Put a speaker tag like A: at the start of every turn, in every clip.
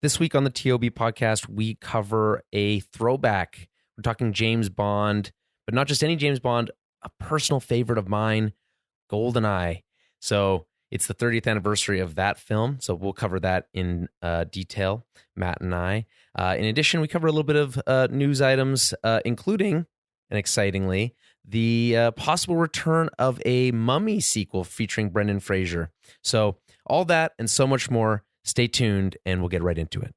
A: This week on the TOB podcast, we cover a throwback. We're talking James Bond, but not just any James Bond, a personal favorite of mine, Goldeneye. So it's the 30th anniversary of that film, so we'll cover that in detail, Matt and I. In addition, we cover a little bit of news items, including, and excitingly, the possible return of a Mummy sequel featuring Brendan Fraser. So all that and so much more. Stay tuned, and we'll get right into it.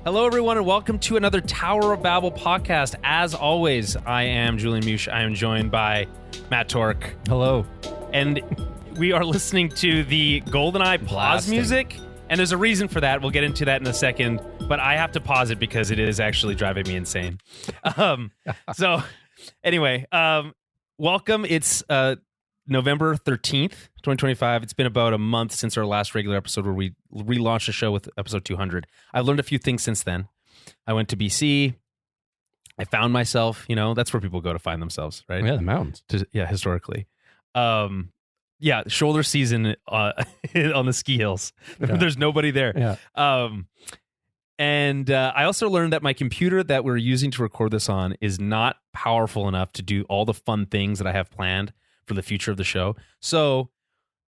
A: Hello, everyone, and welcome to another Tower of Babble podcast. As always, I am Julian Mush. I am joined by Matt Torque.
B: Hello.
A: And we are listening to the Goldeneye pause music, and there's a reason for that. We'll get into that in a second, but I have to pause it because it is actually driving me insane. So, anyway, welcome. It's November 13th, 2025. It's been about a month since our last regular episode where we relaunched the show with episode 200. I've learned a few things since then. I went to BC. I found myself, that's where people go to find themselves, right?
B: Yeah, the mountains.
A: Historically. Shoulder season on the ski hills. Yeah. There's nobody there.
B: Yeah.
A: And I also learned that my computer that we're using to record this on is not powerful enough to do all the fun things that I have planned for the future of the show. So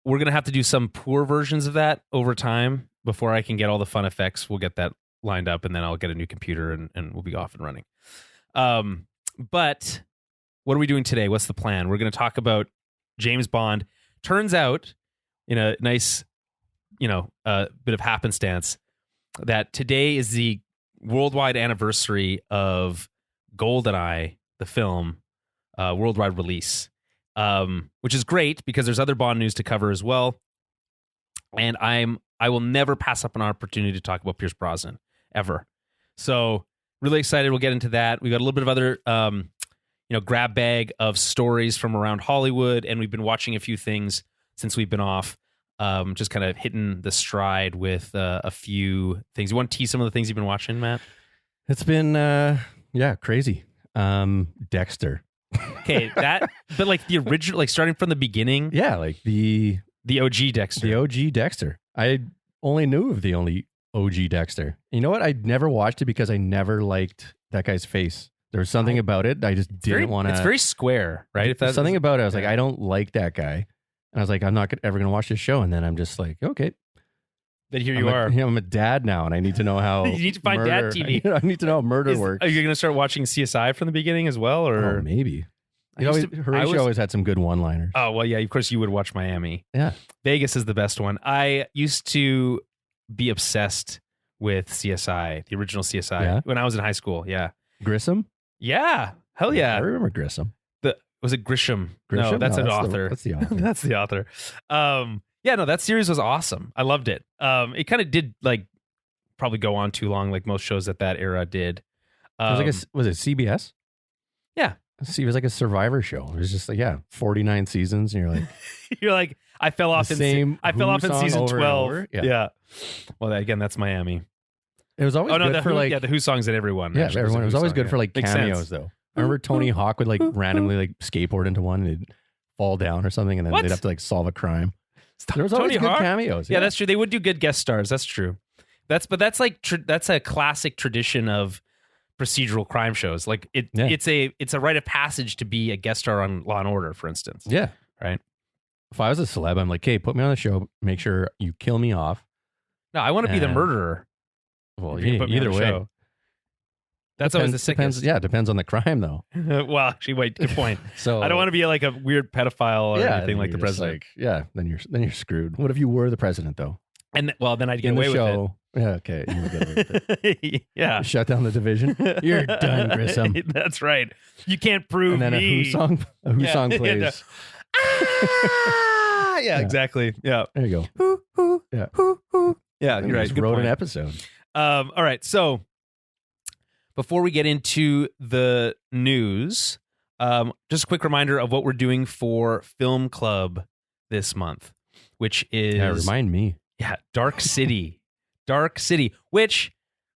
A: we're going to have to do some poor versions of that over time before I can get all the fun effects. We'll get that lined up, and then I'll get a new computer, and we'll be off and running. But what are we doing today? What's the plan? We're going to talk about James Bond. Turns out, in a nice, bit of happenstance, that today is the worldwide anniversary of Goldeneye, the film, worldwide release, which is great because there's other Bond news to cover as well. And I will never pass up an opportunity to talk about Pierce Brosnan ever. So really excited. We'll get into that. We got a little bit of other grab bag of stories from around Hollywood, and we've been watching a few things since we've been off, just kind of hitting the stride with a few things. You want to tease some of the things you've been watching, Matt?
B: It's been, crazy. Dexter.
A: Okay, but like the original, like starting from the beginning?
B: Yeah, like the
A: OG Dexter.
B: The OG Dexter. I only knew of the only OG Dexter. You know what? I never watched it because I never liked that guy's face. There was something about it. I just didn't want to.
A: It's very square, right?
B: If that's something about it, I was like, I don't like that guy. And I was like, I'm not ever going to watch this show. And then I'm just like, okay.
A: But here you are.
B: I'm a dad now, and I need to know how.
A: You need to find dad TV.
B: I need to know how murder works.
A: Are you going to start watching CSI from the beginning as well, or
B: maybe? Horatio always had some good one-liners.
A: Oh well, yeah. Of course, you would watch Miami.
B: Yeah,
A: Vegas is the best one. I used to be obsessed with CSI, the original CSI, when I was in high school. Yeah,
B: Grissom.
A: Yeah, hell yeah.
B: I remember Grissom.
A: Was it Grisham? No, that's an author.
B: That's the author.
A: That's the author. That series was awesome. I loved it. It kind of did probably go on too long, like most shows at that era did.
B: Was it CBS?
A: Yeah.
B: See, it was like a Survivor show. It was just like 49 seasons, and
A: you're like, I fell off in season 12. Yeah. Well, again, that's Miami.
B: It was always good for
A: the Who songs at everyone.
B: Yeah, everyone. It was always good for cameos though. I remember Tony Hawk would randomly skateboard into one and it'd fall down or something, and then they'd have to solve a crime. There was always good cameos.
A: Yeah, that's true. They would do good guest stars. That's true. That's a classic tradition of procedural crime shows. It's a rite of passage to be a guest star on Law and Order, for instance.
B: Yeah.
A: Right.
B: If I was a celeb, I'm like, hey, put me on the show. Make sure you kill me off.
A: No, I want to be the murderer.
B: Well, either way.
A: That's always the sickest.
B: Depends on the crime, though.
A: Well, actually, wait, good point.
B: So
A: I don't want to be like a weird pedophile or anything like the president.
B: Then you're screwed. What if you were the president, though?
A: And then I'd get away with it.
B: Yeah, okay. You would get away with it.
A: Yeah.
B: Shut down the division. You're done, Grissom.
A: That's right. You can't prove
B: and then
A: me.
B: A Who song plays.
A: Yeah, exactly. Yeah.
B: There you
A: go.
B: Yeah.
A: Yeah, you're right.
B: Good wrote point. An episode.
A: All right. So before we get into the news, just a quick reminder of what we're doing for Film Club this month, which is
B: remind me.
A: Yeah, Dark City. Dark City, which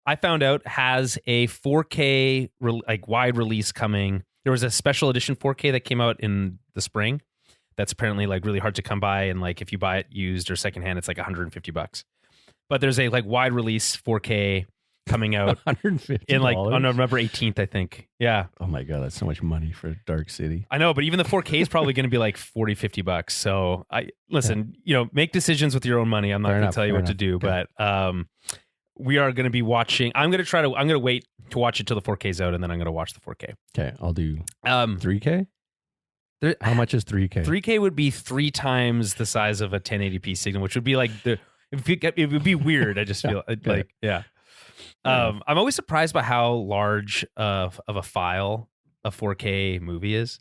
A: I found out has a 4K wide release coming. There was a special edition 4K that came out in the spring. That's apparently like really hard to come by, and like if you buy it used or secondhand, it's like $150. But there's a like wide release 4K coming out
B: $150
A: in like on November 18th, I think. Yeah.
B: Oh my god, that's so much money for Dark City.
A: I know, but even the 4K is probably going to be like $40-$50. So make decisions with your own money. I'm not going to tell you what to do,
B: okay.
A: But we are going to be watching. I'm going to wait to watch it till the 4K's out, and then I'm going to watch the 4K.
B: Okay, I'll do 3K. How much is 3K?
A: 3K would be 3 times the size of a 1080p signal, which would be like it would be weird. I just feel like, yeah. I'm always surprised by how large of a file a 4K movie is,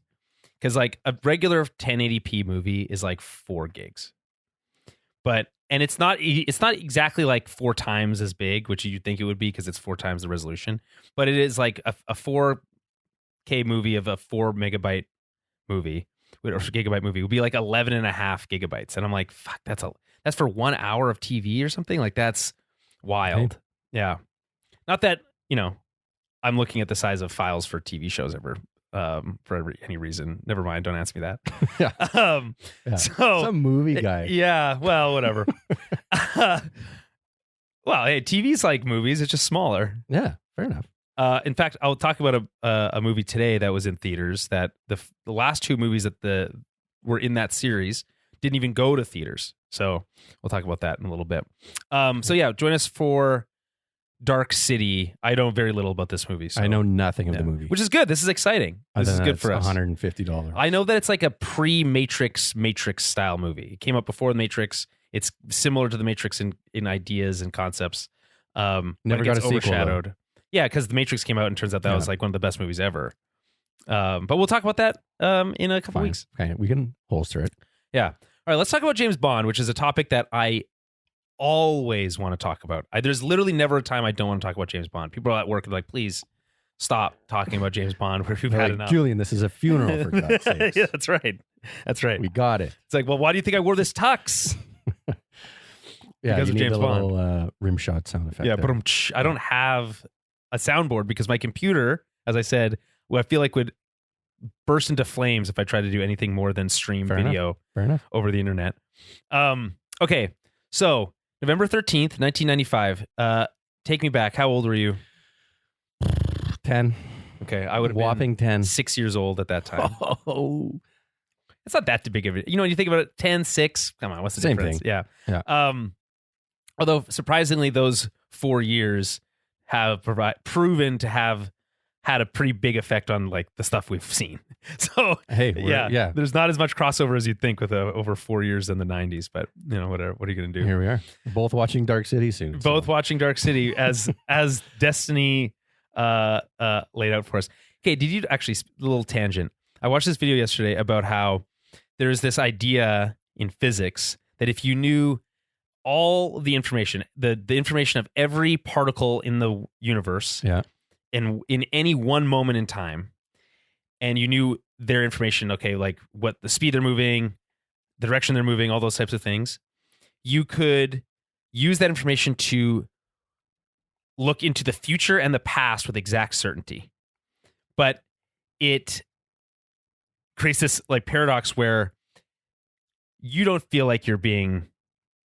A: because like a regular 1080p movie is like 4 gigs, and it's not exactly like 4 times as big, which you'd think it would be because it's 4 times the resolution, but it is like a 4K movie of a 4 megabyte movie or gigabyte movie would be like 11.5 gigabytes. And I'm like, fuck, that's for 1 hour of TV or something. Like, that's wild. Right. Yeah. Not that, I'm looking at the size of files for TV shows ever, for any reason. Never mind. Don't ask me that.
B: Yeah.
A: So
B: some movie guy.
A: Yeah. Well, whatever. Well, hey, TV's like movies. It's just smaller.
B: Yeah. Fair enough.
A: In fact, I'll talk about a movie today that was in theaters, that the last 2 movies that were in that series didn't even go to theaters. So we'll talk about that in a little bit. So yeah, join us for Dark City. I know very little about this movie. So,
B: I know nothing of the movie.
A: Which is good. This is exciting. This is good for us.
B: $150.
A: I know that it's like a pre-Matrix style movie. It came up before the Matrix. It's similar to the Matrix in ideas and concepts.
B: Never got a sequel,
A: overshadowed.
B: Though.
A: Yeah, because The Matrix came out and turns out that was like one of the best movies ever. But we'll talk about that in a couple weeks.
B: Okay, we can holster it.
A: Yeah. All right, let's talk about James Bond, which is a topic that I always want to talk about. There's literally never a time I don't want to talk about James Bond. People are at work and like, please stop talking about James Bond. We've had enough.
B: Julian, this is a funeral, for God's sakes.
A: Yeah, that's right. That's right.
B: We got it.
A: It's like, well, why do you think I wore this tux?
B: Yeah,
A: because
B: you
A: of
B: need
A: James
B: the
A: Bond.
B: Little rim shot sound effect.
A: Yeah, but I don't have a soundboard because my computer, as I said, I feel like would burst into flames if I tried to do anything more than stream video over the internet. Okay, so November 13th, 1995. Take me back. How old were you?
B: 10.
A: Okay, I would have
B: whopping
A: been
B: 10.
A: 6 years old at that time.
B: Oh,
A: it's not that big of it. When you think about it, 10, 6. Come on, what's the
B: same
A: difference?
B: thing.
A: Yeah. Although surprisingly, those 4 years have proven to have had a pretty big effect on like the stuff we've seen. So
B: hey,
A: yeah, there's not as much crossover as you'd think with over 4 years in the 90s, but whatever. What are you going to do?
B: Here we are, both watching Dark City soon.
A: Both watching Dark City as Destiny laid out for us. Okay, did you actually, a little tangent. I watched this video yesterday about how there's this idea in physics that if you knew all the information, the information of every particle in the universe, and in any one moment in time, and you knew their information, okay, like what the speed they're moving, the direction they're moving, all those types of things, you could use that information to look into the future and the past with exact certainty. But it creates this like paradox where you don't feel like you're being,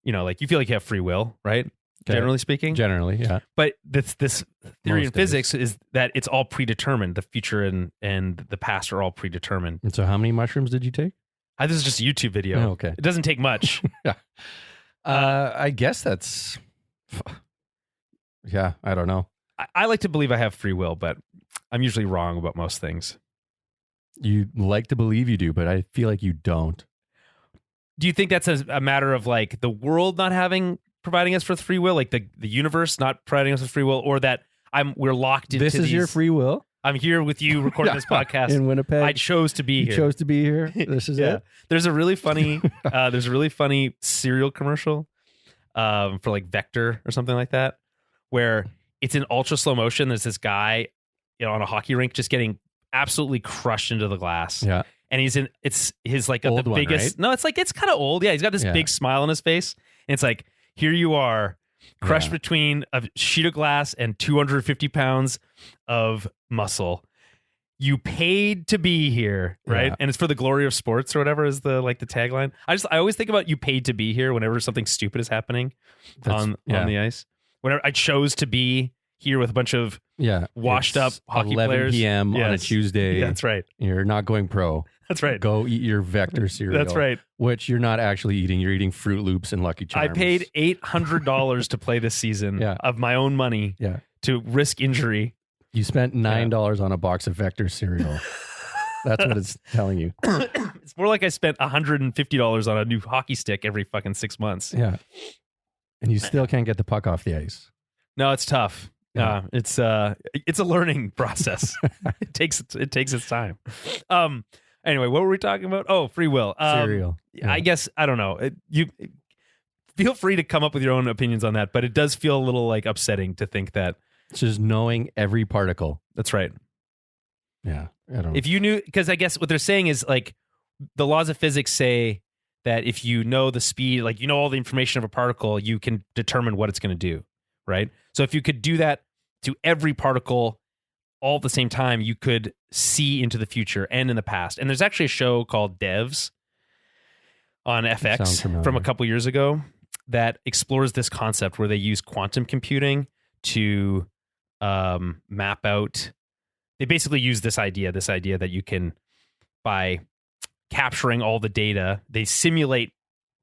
A: like you feel like you have free will, right? Okay. Generally speaking.
B: Generally, yeah.
A: But this theory in physics is that it's all predetermined. The future and the past are all predetermined.
B: And so how many mushrooms did you take?
A: This is just a YouTube video.
B: Oh, okay.
A: It doesn't take much.
B: Yeah. I guess that's... Yeah, I don't know.
A: I like to believe I have free will, but I'm usually wrong about most things.
B: You like to believe you do, but I feel like you don't.
A: Do you think that's a matter of like the world not providing us with free will, like the universe not providing us with free will, or that we're locked into
B: this is your free will?
A: I'm here with you recording this podcast
B: in Winnipeg.
A: I chose to be here.
B: You chose to be here. This is it.
A: There's a really funny cereal commercial for like Vector or something like that, where it's in ultra slow motion. There's this guy on a hockey rink just getting absolutely crushed into the glass.
B: Yeah.
A: And it's his like
B: old
A: the biggest
B: one, right?
A: No, it's kind of old. Yeah, he's got this big smile on his face. And it's like, here you are, crushed between a sheet of glass and 250 pounds of muscle. You paid to be here, right?
B: Yeah.
A: And it's for the glory of sports or whatever is the tagline. I always think about you paid to be here whenever something stupid is happening on the ice. Whenever I chose to be here with a bunch of washed up hockey
B: 11
A: players.
B: p.m. on a Tuesday.
A: Yeah, that's right.
B: You're not going pro.
A: That's right.
B: Go eat your Vector cereal.
A: That's right.
B: Which you're not actually eating. You're eating Fruit Loops and Lucky Charms.
A: I paid $800 to play this season of my own money to risk injury.
B: You spent $9 on a box of Vector cereal. That's what it's telling you.
A: It's more like I spent $150 on a new hockey stick every fucking 6 months.
B: Yeah. And you still can't get the puck off the ice.
A: No, it's tough. Yeah. It's a learning process. It takes its time. Anyway, what were we talking about? Oh, free will.
B: Cereal.
A: I guess, I don't know. You feel free to come up with your own opinions on that, but it does feel a little like upsetting to think that
B: it's just knowing every particle.
A: That's right.
B: Yeah. I don't know.
A: If you knew, because I guess what they're saying is like the laws of physics say that if you know the speed, like you know all the information of a particle, you can determine what it's going to do, right? So if you could do that to every particle all at the same time, you could see into the future and in the past. And there's actually a show called Devs on FX from a couple years ago that explores this concept where they use quantum computing to map out. They basically use this idea that you can, by capturing all the data, they simulate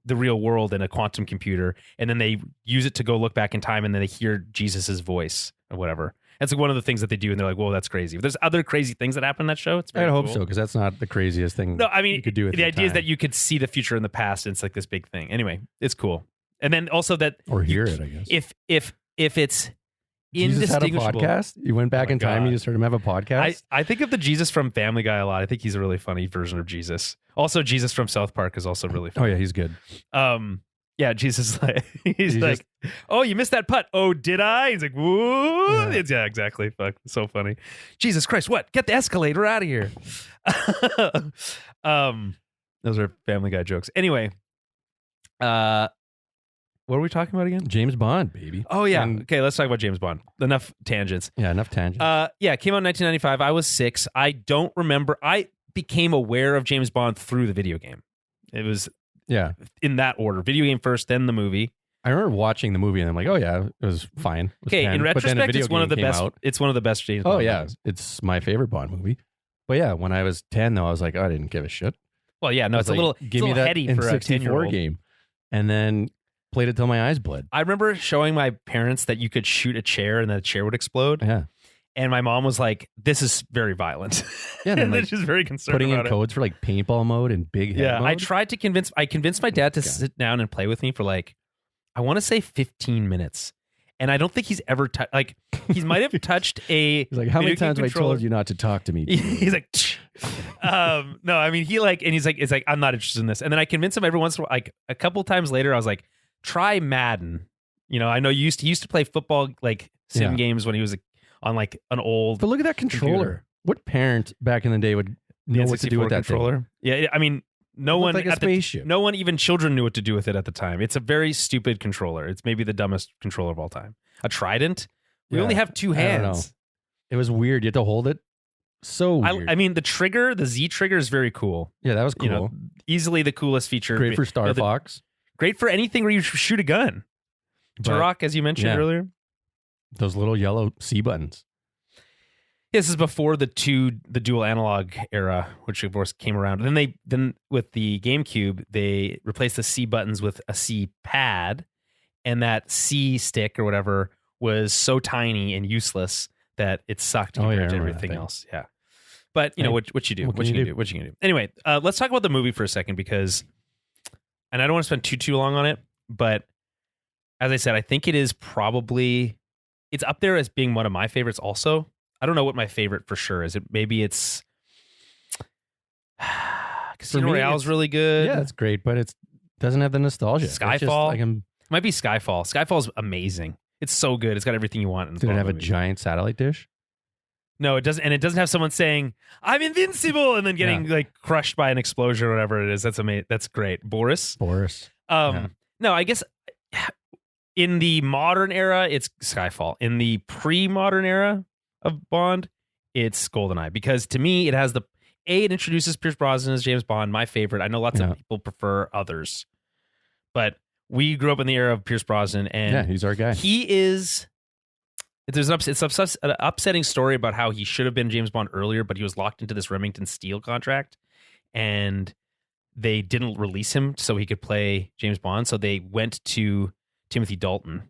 A: the real world in a quantum computer, and then they use it to go look back in time, and then they hear Jesus's voice or whatever. That's like one of the things that they do, and they're like, "Whoa, that's crazy." But there's other crazy things that happen in that show. It's very
B: I hope
A: cool.
B: so, because that's not the craziest thing.
A: No, I mean,
B: you could do with
A: the idea is that you could see the future in the past, and it's like this big thing. Anyway, it's cool, and then also that
B: or hear it. I guess
A: if it's
B: Jesus had a podcast. You went back in time. You just heard him have a podcast.
A: I think of the Jesus from Family Guy a lot. I think he's a really funny version of Jesus. Also, Jesus from South Park is also really funny.
B: Oh yeah, he's good.
A: Yeah, Jesus he's like, oh, you missed that putt. Oh, did I? He's like, whoa. Yeah, exactly. Fuck, so funny. Jesus Christ, what? Get the escalator out of here. Those are Family Guy jokes. Anyway, what are we talking about again?
B: James Bond, baby.
A: Oh, yeah. Okay, let's talk about James Bond. Enough tangents.
B: Yeah, enough tangents.
A: Yeah, it came out in 1995. I was 6. I don't remember. I became aware of James Bond through the video game. It was in that order. Video game first, then the movie.
B: I remember watching the movie and I'm like, oh, yeah, it was fine. It was
A: okay,
B: 10.
A: in retrospect, it's one of the best.
B: Out.
A: It's one of the best James Bond movies.
B: It's my favorite Bond movie. But yeah, when I was 10, though, I was like, oh, I didn't give a shit.
A: Well, yeah, no, it's like, a little heady for a 10-year-old
B: game. And then played it till my eyes bled.
A: I remember showing my parents that you could shoot a chair and then a chair would explode.
B: Yeah.
A: And my mom was like, this is very violent.
B: Yeah,
A: and then she's very concerned
B: putting
A: about
B: in codes for like paintball mode and big head mode.
A: I convinced my dad to sit down and play with me for like, I want to say 15 minutes. And I don't think he's ever touched, like, he might have touched a.
B: He's like, how many times have I told you not to talk to me?
A: He's like, no, I mean, it's like, I'm not interested in this. And then I convinced him every once in a while, like a couple times later, I was like, try Madden. You know, I know he used to play football, like sim games when he was on like an old.
B: But look at that controller. Computer. What parent back in the day would know what to do with that controller? Thing?
A: Yeah, I mean, no one
B: like a spaceship.
A: No one, even children, knew what to do with it at the time. It's a very stupid controller. It's maybe the dumbest controller of all time. A Trident. We only have 2 hands.
B: I don't know. It was weird. You had to hold it. So weird.
A: I mean, the trigger, the Z trigger, is very cool.
B: Yeah, that was cool.
A: You know, easily the coolest feature.
B: Great for Star Fox.
A: Great for anything where you shoot a gun. Turok, as you mentioned earlier.
B: Those little yellow C buttons.
A: This is before the dual analog era, which of course came around. And then with the GameCube, they replaced the C buttons with a C pad, and that C stick or whatever was so tiny and useless that it sucked compared to everything else. Yeah, but you know what you do? What you can do? Anyway, let's talk about the movie for a second because, and I don't want to spend too long on it, but as I said, I think it is probably it's up there as being one of my favorites. Also. I don't know what my favorite for sure is. Maybe it's Casino Royale is really good.
B: Yeah, it's great, but it doesn't have the nostalgia.
A: Skyfall. It might be Skyfall. Skyfall's amazing. It's so good. It's got everything you want.
B: Did it have a giant satellite dish?
A: No, it doesn't. And it doesn't have someone saying, I'm invincible, and then getting like crushed by an explosion or whatever it is. That's amazing. That's great. Boris.
B: No,
A: I guess In the modern era, it's Skyfall. In the pre-modern era of Bond, it's Goldeneye. Because to me, it has it introduces Pierce Brosnan as James Bond, my favorite. I know lots of people prefer others. But we grew up in the era of Pierce Brosnan. And
B: he's our guy.
A: He is... It's an upsetting story about how he should have been James Bond earlier, but he was locked into this Remington Steele contract. And they didn't release him so he could play James Bond. So they went to Timothy Dalton,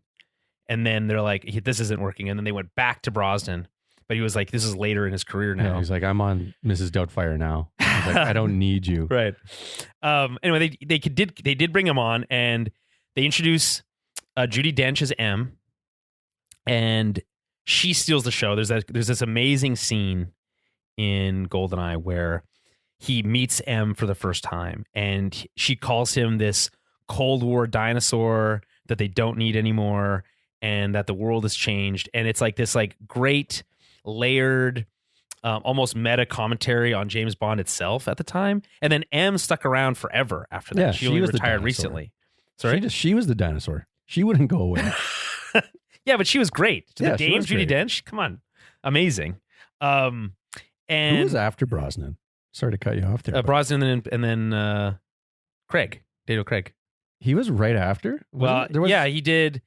A: and then they're like, this isn't working. And then they went back to Brosnan, but he was like, this is later in his career now.
B: Yeah, he's like, I'm on Mrs. Doubtfire now. He's like, I don't need you.
A: Right. Anyway, they did bring him on, and they introduce Judi Dench as M, and she steals the show. There's this amazing scene in Goldeneye where he meets M for the first time, and she calls him this Cold War dinosaur that they don't need anymore, and that the world has changed. And it's like this like great layered, almost meta commentary on James Bond itself at the time. And then M stuck around forever after that.
B: Yeah,
A: she only retired recently. Sorry?
B: She was the dinosaur. She wouldn't go away.
A: Yeah, but she was great.
B: Yeah,
A: the Dame Judi Dench, come on. Amazing. And
B: who was after Brosnan? Sorry to cut you off there.
A: Brosnan and then Daniel Craig.
B: He was right after?
A: He did.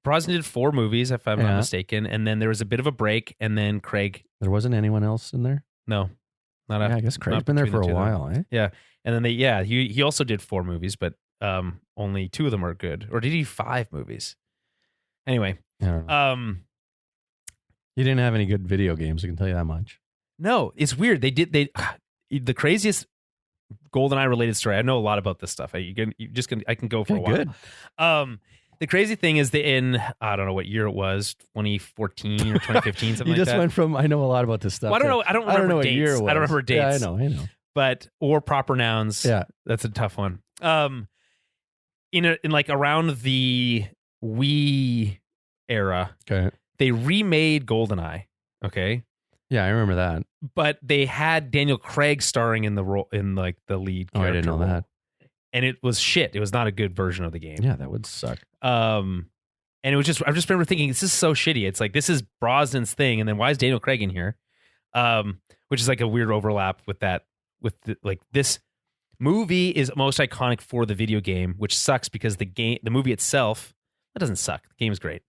A: Brosnan did 4 movies, if I'm not mistaken, and then there was a bit of a break, and then Craig.
B: There wasn't anyone else in there?
A: No, not after.
B: I guess Craig's been there for a while, eh?
A: Yeah, and then he also did 4 movies, but only 2 of them are good. Or did he 5 movies? Anyway,
B: I don't know. He didn't have any good video games. I can tell you that much.
A: No, it's weird. The craziest GoldenEye related story. I know a lot about this stuff. I can go for a while.
B: Good.
A: The crazy thing is that in, I don't know what year it was, 2014 or 2015, something like that.
B: You just went from, I know a lot about this stuff.
A: Well, I don't know. I don't remember
B: what
A: dates.
B: year it was.
A: I don't remember dates.
B: Yeah, I know.
A: But, or proper nouns.
B: Yeah.
A: That's a tough one. In like around the Wii era,
B: okay,
A: they remade GoldenEye. Okay.
B: Yeah, I remember that.
A: But they had Daniel Craig starring in the role, in like the lead character.
B: I didn't know that.
A: And it was shit. It was not a good version of the game.
B: Yeah, that would suck.
A: And it was just, I just remember thinking, this is so shitty. It's like, this is Brosnan's thing. And then why is Daniel Craig in here? Which is like a weird overlap with that, like this movie is most iconic for the video game, which sucks because the movie itself, that doesn't suck. The game's great.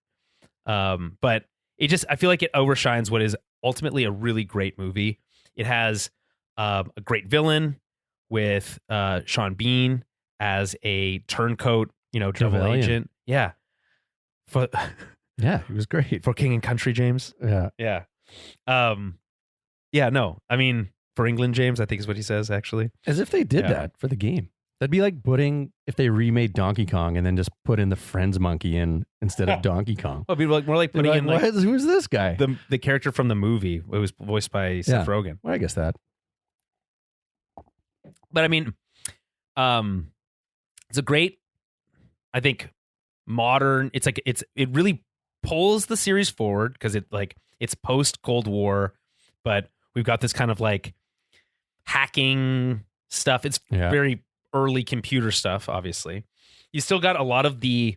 A: But it just, I feel like it overshines what is ultimately a really great movie. It has a great villain with Sean Bean as a turncoat, double agent. Yeah.
B: Yeah, he was great.
A: For King and Country, James.
B: Yeah.
A: Yeah. No. I mean, for England, James, I think is what he says, actually.
B: As if they did that for the game. That'd be like putting, if they remade Donkey Kong and then just put in the Friends monkey in instead of Donkey Kong.
A: Well, it'd be more like putting in like,
B: who's this guy?
A: The character from the movie. It was voiced by Seth Rogen.
B: Well, I guess that.
A: But I mean, it's a great, I think, modern. It's like it really pulls the series forward because it's post Cold War, but we've got this kind of like hacking stuff. It's very early computer stuff. Obviously, you still got a lot of the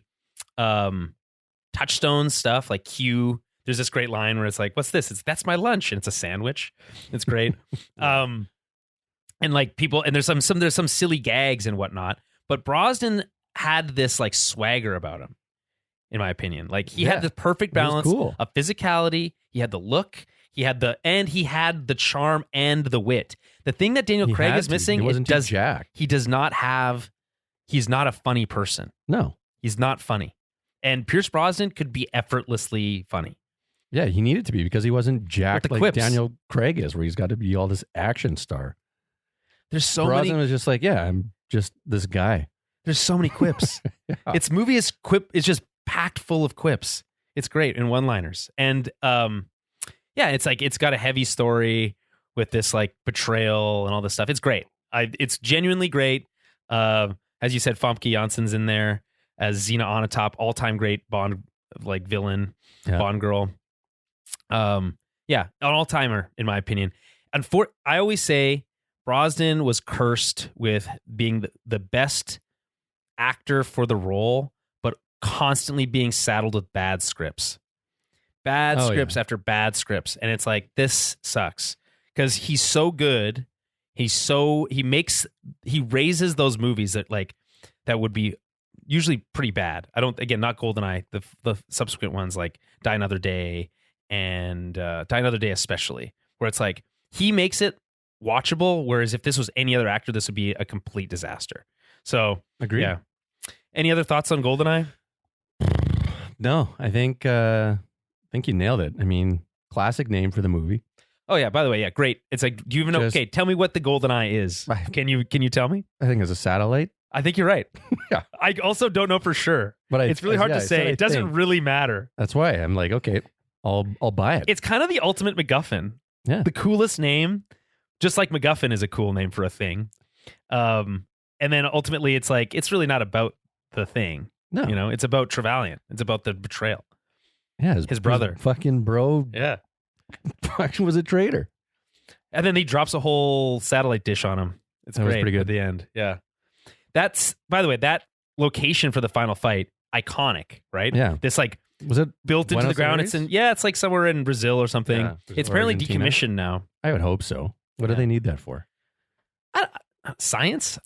A: touchstone stuff like Q. There's this great line where it's like, "What's this? That's my lunch," and it's a sandwich. It's great. And like people, and there's some silly gags and whatnot. But Brosnan had this like swagger about him, in my opinion. Like he had the perfect balance of physicality. He had the look. He had the charm and the wit. The thing that Daniel Craig is missing he's not a funny person.
B: No,
A: he's not funny. And Pierce Brosnan could be effortlessly funny.
B: Yeah, he needed to be because he wasn't jacked like
A: quips.
B: Daniel Craig is, where he's got to be all this action star.
A: There's so
B: Brosnan
A: many.
B: was just like, I'm just this guy.
A: There's so many quips. Its movie is just packed full of quips. It's great and one-liners. And it's like it's got a heavy story with this like betrayal and all this stuff. It's great. It's genuinely great. As you said, Famke Janssen's in there as Xena Onatopp, all-time great Bond like villain, Bond girl. An all-timer in my opinion. And I always say Brosnan was cursed with being the best actor for the role, but constantly being saddled with bad scripts. After bad scripts. And it's like, this sucks. Because he's so good. He raises those movies that would be usually pretty bad. Not Goldeneye, the subsequent ones like Die Another Day and Die Another Day especially, where it's like he makes it watchable, whereas if this was any other actor, this would be a complete disaster. So,
B: agreed.
A: Yeah. Any other thoughts on Goldeneye?
B: No, I think you nailed it. I mean, classic name for the movie.
A: Oh yeah, by the way, yeah, great. It's like, do you even know? Okay, tell me what the Goldeneye is. Can you tell me?
B: I think it's a satellite.
A: I think you're right.
B: Yeah.
A: I also don't know for sure. But it's really hard to say. It doesn't really matter.
B: That's why I'm like, okay, I'll buy it.
A: It's kind of the ultimate MacGuffin.
B: Yeah.
A: The coolest name, just like MacGuffin is a cool name for a thing. And then ultimately it's like, it's really not about the thing.
B: No.
A: You know, it's about Trevelyan. It's about the betrayal.
B: Yeah.
A: His brother.
B: His fucking bro.
A: Yeah.
B: Fucking was a traitor.
A: And then he drops a whole satellite dish on him. It's great.
B: Was pretty good
A: at the end. Yeah. That's, by the way, that location for the final fight, iconic, right?
B: Yeah.
A: This like,
B: was it
A: built into the ground?
B: Aires?
A: It's like somewhere in Brazil or something.
B: Yeah,
A: it's apparently
B: Argentina.
A: decommissioned now.
B: I would hope so. What do they need that for?
A: Science?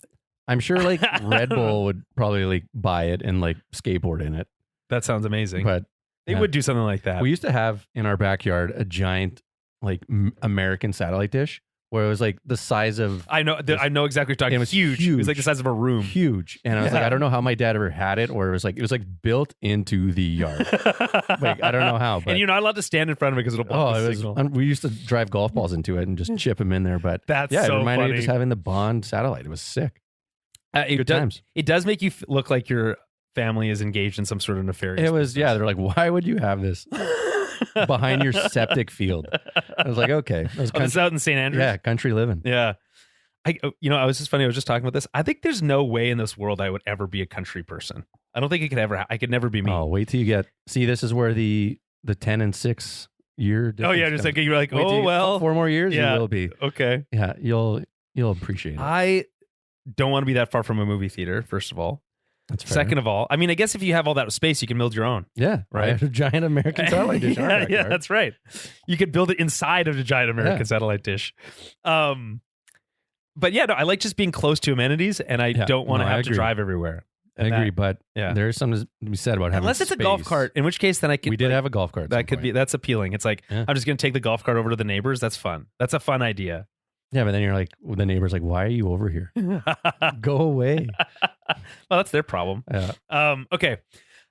B: I'm sure like Red Bull would probably like buy it and like skateboard in it.
A: That sounds amazing.
B: But
A: they would do something like that.
B: We used to have in our backyard a giant like American satellite dish where it was like the size of
A: I know exactly what you're talking.
B: It was
A: huge. It was like the size of a room.
B: Huge. And I was like, I don't know how my dad ever had it, or it was like built into the yard. Like I don't know how. But,
A: and you're not allowed to stand in front of it because it'll block the signal.
B: We used to drive golf balls into it and just chip them in there. But
A: that's
B: it
A: so
B: reminded
A: funny.
B: me of just having the Bond satellite. It was sick. Good times.
A: It does make you look like your family is engaged in some sort of nefarious.
B: It was business. They're like, why would you have this behind your septic field? I was like, okay,
A: it's out in St. Andrews.
B: Yeah, country living.
A: Yeah, I was just funny. I was just talking about this. I think there's no way in this world I would ever be a country person. I don't think it could ever. I could never be me.
B: Oh, wait till you get. See, this is where the 10 and 6 year.
A: Oh yeah, just like you're like, oh well,
B: 4 more years.
A: Yeah,
B: you will be
A: okay.
B: Yeah, you'll appreciate it.
A: I don't want to be that far from a movie theater. First of all.
B: That's fair.
A: Second of all, I mean, I guess if you have all that space, you can build your own.
B: Yeah,
A: right.
B: I have a giant American satellite dish.
A: Yeah, that's right. You could build it inside of a giant American satellite dish. But yeah, no, I like just being close to amenities, and I don't want to have to drive everywhere.
B: I agree, but there's something to be said about having
A: unless it's
B: space.
A: a golf cart, in which case then I could.
B: We did have a golf cart.
A: That could be appealing. It's like I'm just going to take the golf cart over to the neighbors. That's fun. That's a fun idea.
B: Yeah, but then you're like, the neighbor's like, why are you over here? Go away.
A: Well, that's their problem.
B: Yeah.
A: Okay.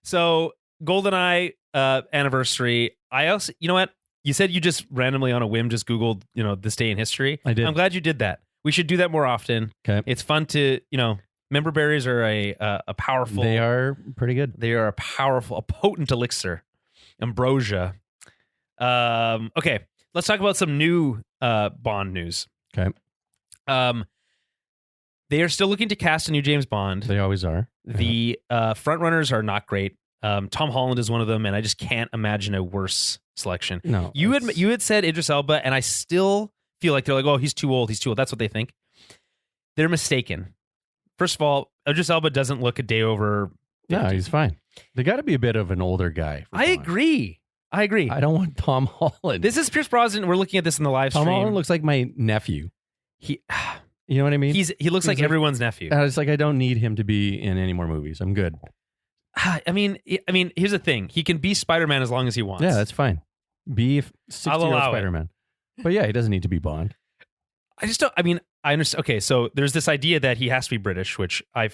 A: So Goldeneye anniversary. I also, you know what? You said you just randomly on a whim just Googled, this day in history.
B: I did.
A: I'm glad you did that. We should do that more often.
B: Okay.
A: It's fun to, member berries are a powerful.
B: They are pretty good.
A: They are a potent elixir. Ambrosia. Okay. Let's talk about some new Bond news.
B: Okay.
A: They are still looking to cast a new James Bond.
B: They always are.
A: The frontrunners are not great. Tom Holland is one of them, and I just can't imagine a worse selection.
B: No.
A: You had said Idris Elba, and I still feel like they're like, oh, he's too old. He's too old. That's what they think. They're mistaken. First of all, Idris Elba doesn't look a day over 50.
B: No, he's fine. They got to be a bit of an older guy.
A: I agree. I don't
B: want Tom Holland.
A: This is Pierce Brosnan. We're looking at this in the live stream.
B: Tom Holland looks like my nephew.
A: You
B: know what I mean?
A: He looks like everyone's nephew.
B: It's like I don't need him to be in any more movies. I'm good.
A: I mean, here's the thing. He can be Spider-Man as long as he wants.
B: Yeah, that's fine. Be 60-year-old Spider-Man. But yeah, he doesn't need to be Bond.
A: I just don't. I mean, I understand. Okay, so there's this idea that he has to be British, which I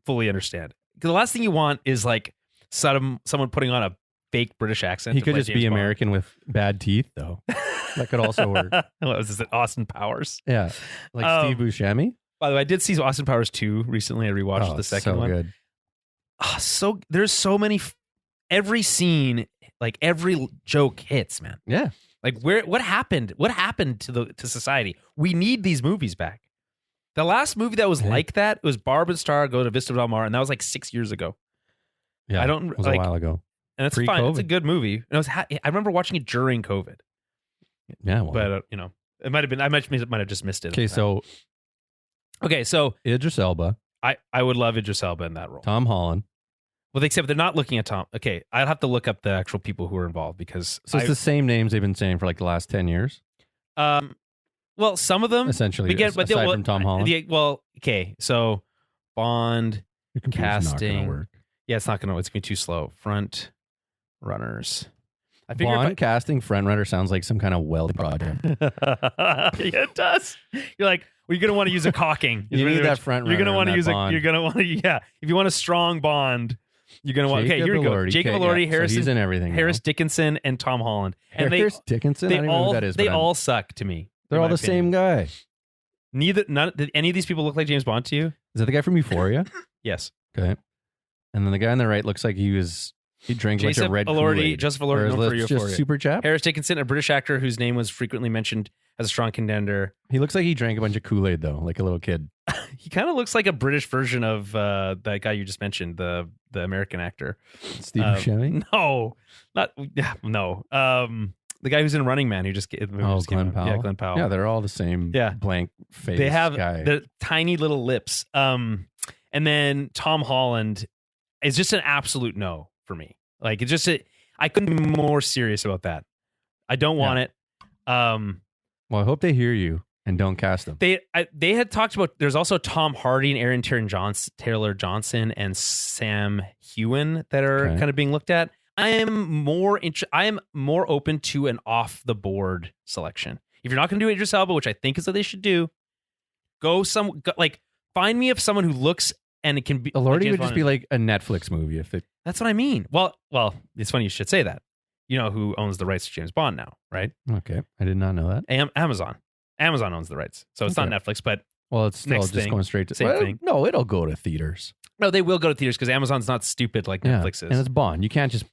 A: fully understand. The last thing you want is like someone putting on a fake British accent.
B: He could just be American with bad teeth, though. That could also work.
A: What was this? Austin Powers?
B: Yeah, like Steve Buscemi.
A: By the way, I did see Austin Powers 2 recently. I rewatched the second one.
B: Good.
A: So there's so many. Every scene, like every joke hits, man.
B: Yeah.
A: Like what happened? What happened to society? We need these movies back. The last movie that was like that was Barb and Star Go to Vista Del Mar, and that was like 6 years ago.
B: Yeah, it was a while ago.
A: And that's fine. It's a good movie. And I remember watching it during COVID.
B: Yeah, well,
A: but it might have been. I might have just missed it.
B: Okay, so Idris Elba.
A: I would love Idris Elba in that role.
B: Tom Holland.
A: Well, except they're not looking at Tom. Okay, I'll have to look up the actual people who are involved because
B: So it's the same names they've been saying for like the last 10 years?
A: Well, some of them
B: Essentially, aside from Tom Holland?
A: Okay, so Bond
B: Your computer's
A: casting.
B: not going to work.
A: Yeah, it's not going to. It's going to be too slow. Front runners. I
B: Bond casting frontrunner sounds like some kind of wealthy project.
A: Yeah, it does. You're like, well, you're going to want to use a cocking.
B: You need that frontrunner.
A: You're going to want to use
B: Bond.
A: You're going to want to. Yeah, if you want a strong Bond, you're going to want. Okay, here we go. Jacob Elordi, Harrison,
B: so he's in everything.
A: Harris Dickinson, and Tom Holland. And
B: Harris Dickinson. I don't know who that is.
A: They all suck to me.
B: They're all the same guy.
A: Did any of these people look like James Bond to you?
B: Is that the guy from Euphoria?
A: Yes.
B: Okay. And then the guy on the right looks like he drank a bunch of red Kool-Aid.
A: Joseph Elordi, known for Euphoria.
B: Just super chap.
A: Harris Dickinson, a British actor whose name was frequently mentioned as a strong contender.
B: He looks like he drank a bunch of Kool-Aid though, like a little kid.
A: He kind of looks like a British version of that guy you just mentioned, the American actor.
B: Steve Buscemi?
A: No. The guy who's in Running Man, who just
B: Glenn Powell.
A: Yeah, Glenn Powell.
B: Yeah, they're all the same. Blank face.
A: They have
B: guy.
A: the tiny little lips. And then Tom Holland is just an absolute no for me. Like it's just I couldn't be more serious about that. I don't want it.
B: Well, I hope they hear you and don't cast them.
A: They had talked about. There's also Tom Hardy and Aaron Taylor Johnson and Sam Heughan that are kind of being looked at. I am more open to an off the board selection. If you're not going to do Idris Elba, which I think is what they should do, find me someone who looks and it can be.
B: Elordi would just be like a Netflix movie if it.
A: That's what I mean. Well, it's funny you should say that. You know who owns the rights to James Bond now, right?
B: Okay, I did not know that.
A: Amazon. Amazon owns the rights, so it's not Netflix, but
B: it's still just going straight to
A: same thing.
B: No, it'll go to theaters.
A: No, they will go to theaters because Amazon's not stupid like Netflix is,
B: and it's Bond. You can't just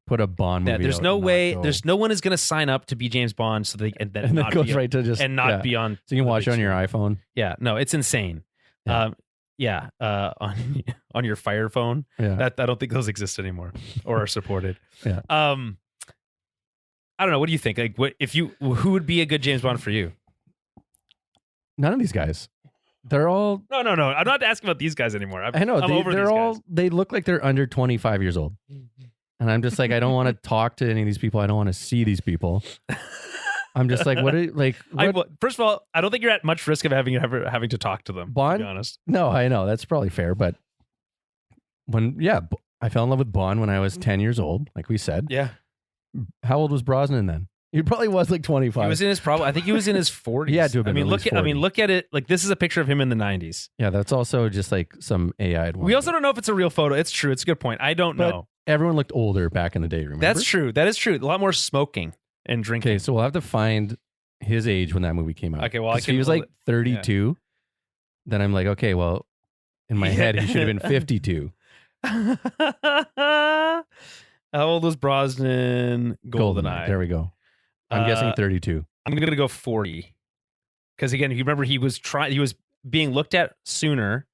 B: put a Bond movie.
A: There's no way. There's no one is going to sign up to be James Bond, so they and that goes right to just and not be on.
B: So you can watch it on your iPhone.
A: Yeah, no, it's insane. On your Fire phone.
B: Yeah.
A: That I don't think those exist anymore or are supported.
B: Yeah.
A: I don't know. What do you think? Like, who would be a good James Bond for you?
B: None of these guys. They're all
A: no. I'm not asking about these guys anymore.
B: I know they're all. Guys. They look like they're under 25 years old, and I'm just like, I don't want to talk to any of these people. I don't want to see these people. I'm just like,
A: first of all, I don't think you're at much risk of having to talk to them.
B: Bond,
A: to be honest.
B: No, I know that's probably fair, but I fell in love with Bond when I was 10 years old, like we said.
A: Yeah.
B: How old was Brosnan then? He probably was like 25.
A: He was in his I think he was in his 40s.
B: He had to have been
A: look at it. Like this is a picture of him in the 90s.
B: Yeah, that's also just like some AI.
A: We also don't know if it's a real photo. It's true. It's a good point. I don't know.
B: Everyone looked older back in the day. Remember?
A: That's true. That is true. A lot more smoking and drinking.
B: Okay, so we'll have to find his age when that movie came out.
A: Okay, well,
B: he was like 32. Yeah. Then I'm like, okay, well, in my head, he should have been 52.
A: How old was Brosnan? Goldeneye.
B: There we go. I'm guessing 32.
A: I'm going to go 40. Because again, if you remember, he was being looked at sooner.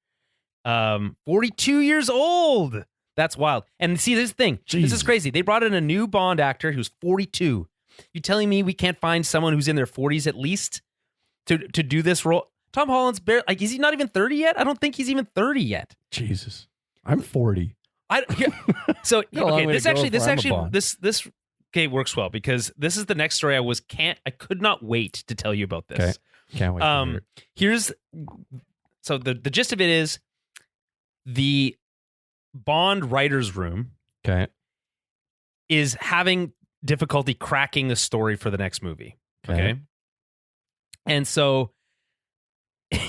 A: 42 years old. That's wild. And see, this thing. Jeez. This is crazy. They brought in a new Bond actor who's 42. You telling me we can't find someone who's in their 40s at least to do this role? Tom Holland's is he not even 30 yet? I don't think he's even 30 yet.
B: Jesus. I'm 40.
A: So okay, this works well because this is the next story I could not wait to tell you about this.
B: Okay. Can't wait.
A: So the gist of it is the Bond writers room is having difficulty cracking the story for the next movie. Okay. And so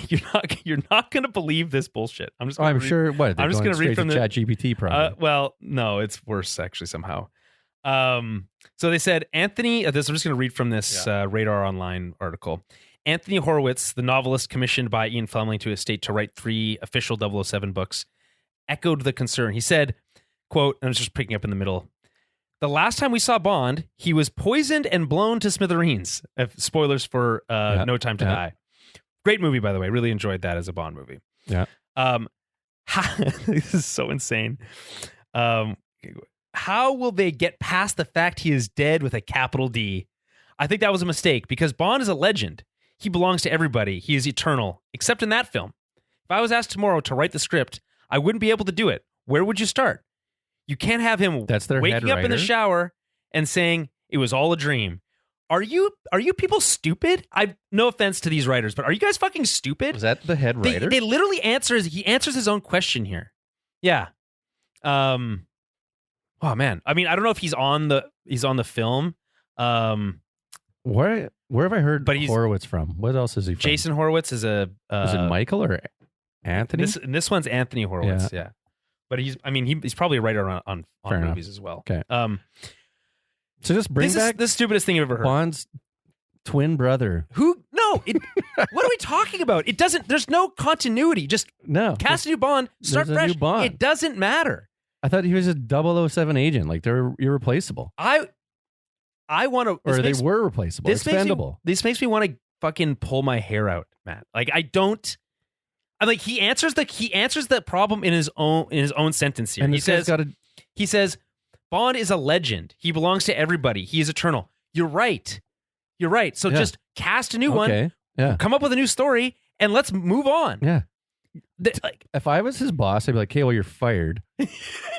A: you're not going to believe this bullshit. I'm just going to read from the
B: ChatGPT probably.
A: Well, no, it's worse actually somehow. So they said I'm just going to read from this Radar Online article. Anthony Horowitz, the novelist commissioned by Ian Fleming to his estate to write 3 official 007 books, echoed the concern. He said, quote, and I'm just picking up in the middle, "The last time we saw Bond, he was poisoned and blown to smithereens." Spoilers for No Time to Die. Great movie, by the way. Really enjoyed that as a Bond movie.
B: Yeah.
A: This is so insane. How will they get past the fact he is dead with a capital D? I think that was a mistake because Bond is a legend. He belongs to everybody. He is eternal, except in that film. If I was asked tomorrow to write the script, I wouldn't be able to do it. Where would you start? You can't have him
B: That's their
A: waking
B: head
A: up in the
B: writer?
A: shower and saying it was all a dream. Are you people stupid? No offense to these writers, but are you guys fucking stupid?
B: Was that the head writer?
A: They literally he answers his own question here. Yeah. Oh man. I mean, I don't know if he's on the film.
B: Where have I heard
A: But he's-
B: Horowitz from? What else is he from?
A: Jason Horowitz is a
B: Is it Michael or Anthony?
A: This one's Anthony Horowitz, yeah. But he's probably a writer on
B: Fair
A: movies
B: enough.
A: as well.
B: Okay. So just bring
A: This
B: back
A: is the stupidest thing you've ever heard.
B: Bond's twin brother.
A: Who? No. What are we talking about? It doesn't. There's no continuity. Just
B: No.
A: cast a new Bond. Start
B: There's a
A: fresh.
B: new Bond.
A: It doesn't matter.
B: I thought he was a 007 agent. Like they're irreplaceable.
A: I want to.
B: Or they were replaceable. Expendable.
A: This makes me want to fucking pull my hair out, Matt. Like I don't. I'm like he answers the problem in his own sentence here.
B: And
A: He
B: this guy's
A: says
B: got
A: he says Bond is a legend. He belongs to everybody. He is eternal. You're right. So
B: Yeah.
A: just cast a new one.
B: Okay. Yeah.
A: Come up with a new story and let's move on.
B: Yeah.
A: Like,
B: If I was his boss, I'd be like, "Okay, well, you're fired,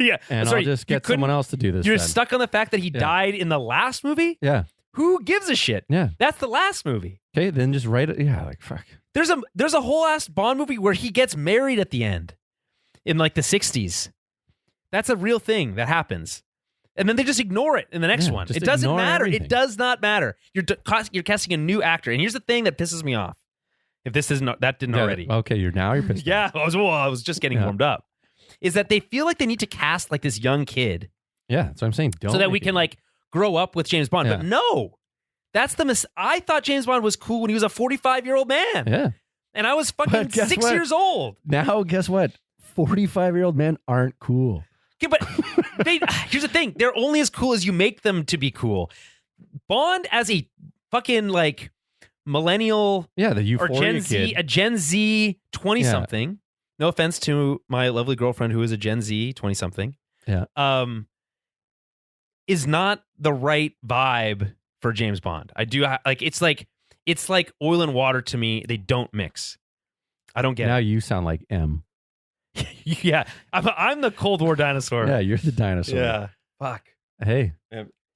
A: yeah.
B: and
A: Sorry,
B: I'll just
A: you
B: get
A: couldn't-
B: someone else to do this."
A: You're
B: then.
A: stuck on the fact that he
B: Yeah.
A: died in the last movie?
B: Yeah.
A: Who gives a shit?
B: Yeah.
A: That's the last movie.
B: Okay, then just write it. Yeah, like fuck.
A: There's a whole ass Bond movie where he gets married at the end in like the 60s. That's a real thing that happens. And then they just ignore it in the next
B: Yeah,
A: one.
B: just
A: It doesn't
B: ignore
A: matter.
B: everything.
A: It does not matter. You're casting a new actor. And here's the thing that pisses me off. If this isn't that didn't
B: Yeah,
A: already.
B: Okay, you're pissed.
A: Yeah, I was just getting
B: Yeah.
A: warmed up. Is that they feel like they need to cast like this young kid
B: Yeah, that's what I'm saying. Don't
A: so that we
B: make
A: can
B: it.
A: like grow up with James Bond.
B: Yeah.
A: But no, that's I thought James Bond was cool when he was a 45-year-old man.
B: Yeah.
A: And I was fucking
B: But guess
A: 6
B: what?
A: years old.
B: Now, guess what? 45-year-old men aren't cool.
A: Okay, but here's the thing. They're only as cool as you make them to be cool. Bond as a fucking like millennial
B: Yeah, the
A: or
B: Euphoria
A: Gen Z,
B: kid.
A: a Gen Z 20-something. No offense to my lovely girlfriend who is a Gen Z 20-something.
B: Yeah.
A: Is not the right vibe for James Bond. I do like it's like oil and water to me. They don't mix. I don't get
B: Now you sound like M.
A: it. Yeah, I'm the Cold War dinosaur.
B: Yeah, you're the dinosaur.
A: Yeah. Fuck.
B: Hey,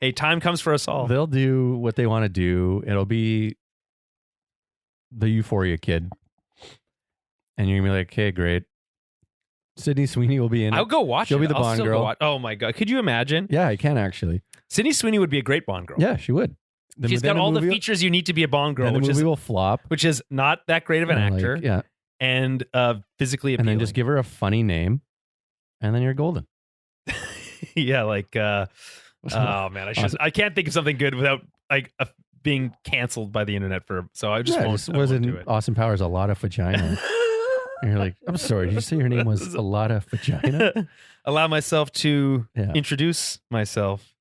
A: Hey, time comes for us all.
B: they'll do what they want to do. It'll be the Euphoria kid. And you're going to be like, okay, great. Sydney Sweeney will be in it.
A: I'll go watch
B: She'll
A: it.
B: be the
A: I'll
B: Bond
A: still go
B: girl.
A: Oh my god, could you imagine?
B: Yeah, I can actually.
A: Sydney Sweeney would be a great Bond girl.
B: Yeah, she would. Then-
A: She's
B: then
A: got all the
B: movie-
A: features you need to be a Bond girl,
B: Then the
A: which
B: movie
A: is
B: will flop.
A: not that great of an
B: and, like,
A: actor,
B: yeah.
A: and physically appealing.
B: And then just give her a funny name. And then you're golden.
A: yeah, like oh man, I can't think of something good without like being canceled by the internet for. So I just won't. I
B: was
A: won't
B: in
A: do it.
B: Austin Powers a lot of vagina. And you're like, I'm sorry, did you say your name was a lot of vagina?
A: Allow myself to
B: Yeah.
A: introduce myself.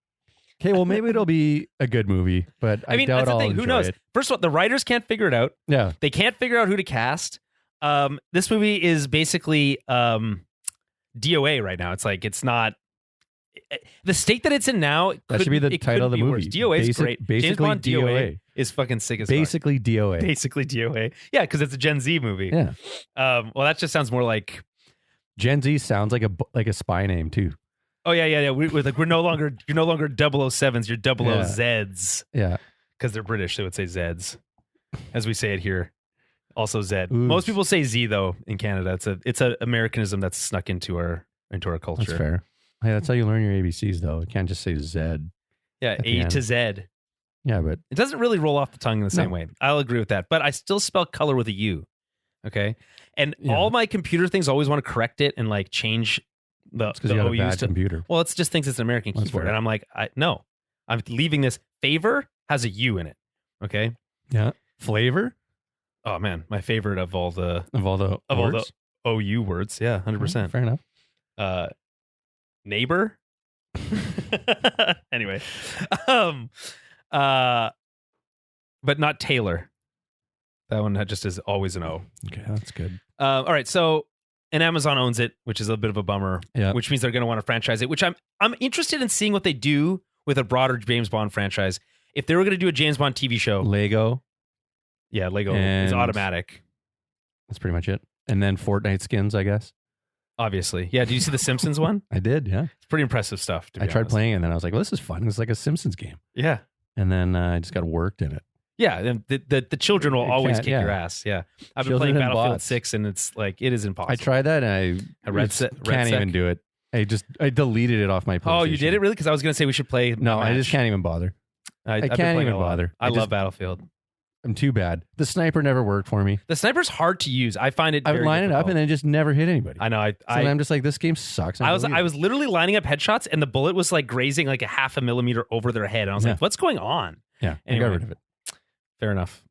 B: Okay, well maybe it'll be a good movie, but I
A: mean,
B: doubt
A: that's the
B: I'll
A: thing. Who
B: enjoy
A: knows?
B: it.
A: First of all, the writers can't figure it out.
B: Yeah.
A: They can't figure out who to cast. This movie is basically DOA right now. It's like it's not the state that it's in now.
B: That should be the title of the movie.
A: DOA is great. James
B: Basically
A: Bond
B: DOA.
A: is fucking sick as
B: Basically DOA.
A: fuck. Basically DOA. Yeah, because it's a Gen Z movie.
B: Yeah.
A: Well, that just sounds more like.
B: Gen Z sounds like a spy name too.
A: Oh yeah. We're no longer. You're no longer 007s. You're 00Zs.
B: Yeah.
A: Because they're British, they would say Zeds, as we say it here. Also Zed.
B: Ooh.
A: Most people say Z though in Canada. It's a Americanism that's snuck into our culture.
B: That's fair. Hey, that's how you learn your ABCs though. You can't just say Z.
A: Yeah,
B: at the
A: A to
B: end.
A: Z.
B: Yeah, but
A: It doesn't really roll off the tongue in the same
B: No.
A: way. I'll agree with that. But I still spell color with a U. Okay? And
B: Yeah.
A: all my computer things always want to correct it and like change the
B: it's because you got a
A: OUs
B: bad
A: to.
B: computer.
A: Well, it just thinks it's an American
B: That's
A: keyboard.
B: fair.
A: And I'm like, no. I'm leaving this. Favor has a U in it. Okay?
B: Yeah. Flavor
A: Oh man, my favorite of all the
B: of all the
A: OU words. Yeah, 100%.
B: Fair enough.
A: Neighbor. Anyway, but not Taylor. That one just is always an O.
B: Okay, that's good.
A: All right, so and Amazon owns it, which is a bit of a bummer.
B: Yeah.
A: Which means they're going to want to franchise it. Which I'm interested in seeing what they do with a broader James Bond franchise. If they were going to do a James Bond TV show,
B: Lego.
A: yeah, Lego is
B: And-
A: automatic.
B: That's pretty much it. And then Fortnite skins, I guess.
A: Obviously. Yeah. Did you see the Simpsons one?
B: I did, yeah.
A: It's pretty impressive stuff.
B: I tried playing it and then I was like, well, this is fun. It's like a Simpsons game.
A: Yeah.
B: And then I just got worked in it.
A: Yeah. And the children will always kick your ass. Yeah. I've been playing Battlefield 6 and it's like, it is impossible.
B: I tried that and I can't even do it. I deleted it off my PlayStation.
A: Oh, you did it really? Because I was going to say we should play.
B: No, I just can't even bother. I can't even bother.
A: I love Battlefield.
B: I'm too bad. The sniper never worked for me.
A: The sniper's hard to use. I find it.
B: I would line it up and then just never hit anybody.
A: I know.
B: I'm just like, this game sucks.
A: I was literally lining up headshots and the bullet was like grazing like a half a millimeter over their head. And I was like, what's going on?
B: Yeah, anyway, I got rid of it.
A: Fair enough.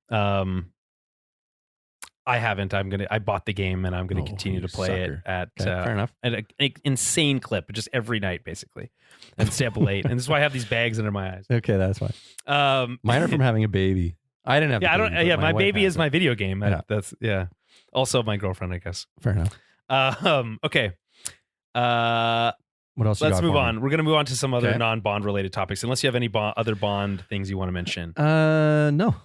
A: I haven't. I bought the game and I'm gonna continue to play it at
B: fair enough.
A: At an insane clip, just every night basically, and stay up late. And this is why I have these bags under my eyes.
B: Okay, that's fine. Mine are from having a baby. I didn't have.
A: Yeah, I don't. Yeah, my baby is my video game. That's also my girlfriend, I guess.
B: Fair enough.
A: Okay.
B: What else?
A: Let's move on. We're going to move on to some other non-Bond related topics, unless you have any other Bond things you want to mention.
B: No.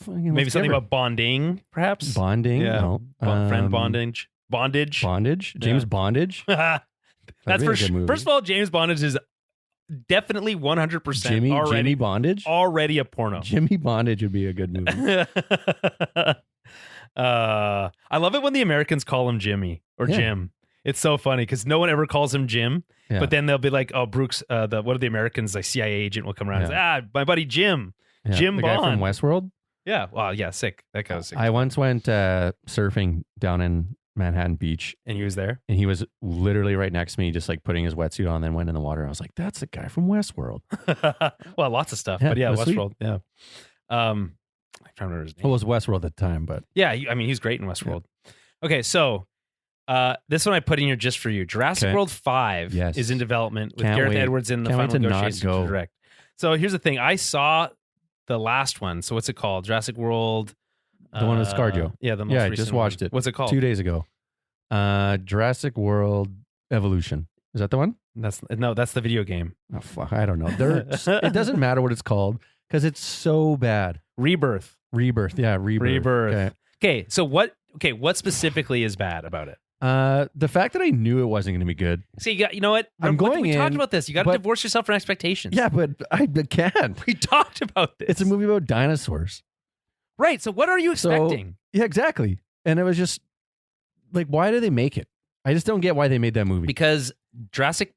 A: Maybe something about bonding, perhaps.
B: Bonding.
A: Yeah.
B: No.
A: Friend bondage.
B: Bondage. James Bondage.
A: That's for sure. First of all, James Bondage is definitely 100%
B: Jimmy Bondage?
A: Already a porno.
B: Jimmy Bondage would be a good movie.
A: I love it when the Americans call him Jimmy or Jim. It's so funny because no one ever calls him Jim, but then they'll be like, "Oh, Brooks, what are the Americans? Like CIA agent will come around and say, my buddy Jim, Jim
B: the
A: Bond
B: guy from Westworld."
A: Yeah, well, yeah, sick. That guy was sick.
B: I once went surfing down in Manhattan Beach,
A: and he was there,
B: and he was literally right next to me, just like putting his wetsuit on, then went in the water. I was like, "That's the guy from Westworld."
A: Well, lots of stuff, but Westworld. Sweet. Yeah. I'm trying to remember his name.
B: Well, it was Westworld at the time, but
A: yeah, he's great in Westworld. Yeah. Okay, so. This one I put in here just for you. Jurassic World 5 is in development with Gareth Edwards in the final negotiations to direct. So here's the thing. I saw the last one. So what's it called? Jurassic World.
B: The one with ScarJo.
A: Yeah, the most recent
B: I just watched it.
A: What's it called?
B: 2 days ago. Jurassic World Evolution. Is that the one?
A: That's the video game.
B: Oh, fuck. I don't know. It doesn't matter what it's called because it's so bad.
A: Rebirth.
B: Yeah, Rebirth.
A: Okay, so what specifically is bad about it?
B: The fact that I knew it wasn't going to be good.
A: See, you know what? We talked about this. You got to divorce yourself from expectations.
B: Yeah, but I can't.
A: We talked about this.
B: It's a movie about dinosaurs.
A: Right. So what are you expecting?
B: Yeah, exactly. And it was just like, why did they make it? I just don't get why they made that movie.
A: Because the Jurassic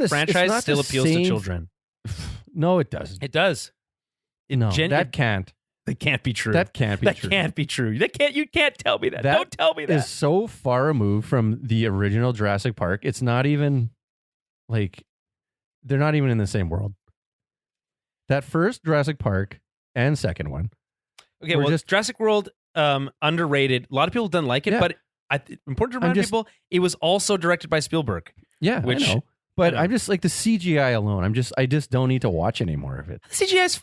A: franchise still appeals to children.
B: No, it doesn't.
A: It does.
B: That can't.
A: That can't be true.
B: That can't be true.
A: That can't be true. You can't tell me that. Don't tell me that.
B: Is so far removed from the original Jurassic Park. It's not even like they're not even in the same world. That first Jurassic Park and second one.
A: Okay, well, Jurassic World underrated. A lot of people didn't like it, but important to remind people, it was also directed by Spielberg.
B: Yeah, I know. But I'm just like the CGI alone. I just don't need to watch any more of it.
A: The CGI is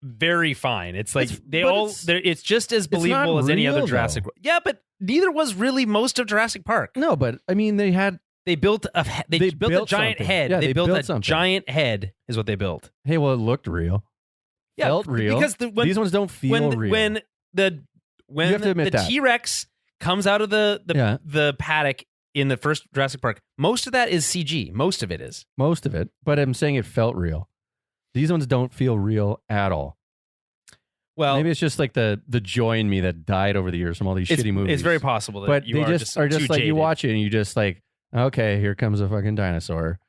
A: very fine. It's like it's just as believable as any other Jurassic World. Yeah, but neither was really most of Jurassic Park.
B: No, but I mean they
A: built a giant head.
B: Yeah,
A: they built a giant head is what they built.
B: Hey, well, it looked real.
A: Yeah,
B: felt real.
A: Because
B: these ones don't feel real.
A: When the T-Rex comes out of the paddock in the first Jurassic Park, most of that is CG. Most of it is.
B: Most of it. But I'm saying it felt real. These ones don't feel real at all. Well, maybe it's just like the joy in me that died over the years from all these shitty movies.
A: It's very possible that
B: but they just are like jaded. You watch it and you just like, okay, here comes a fucking dinosaur.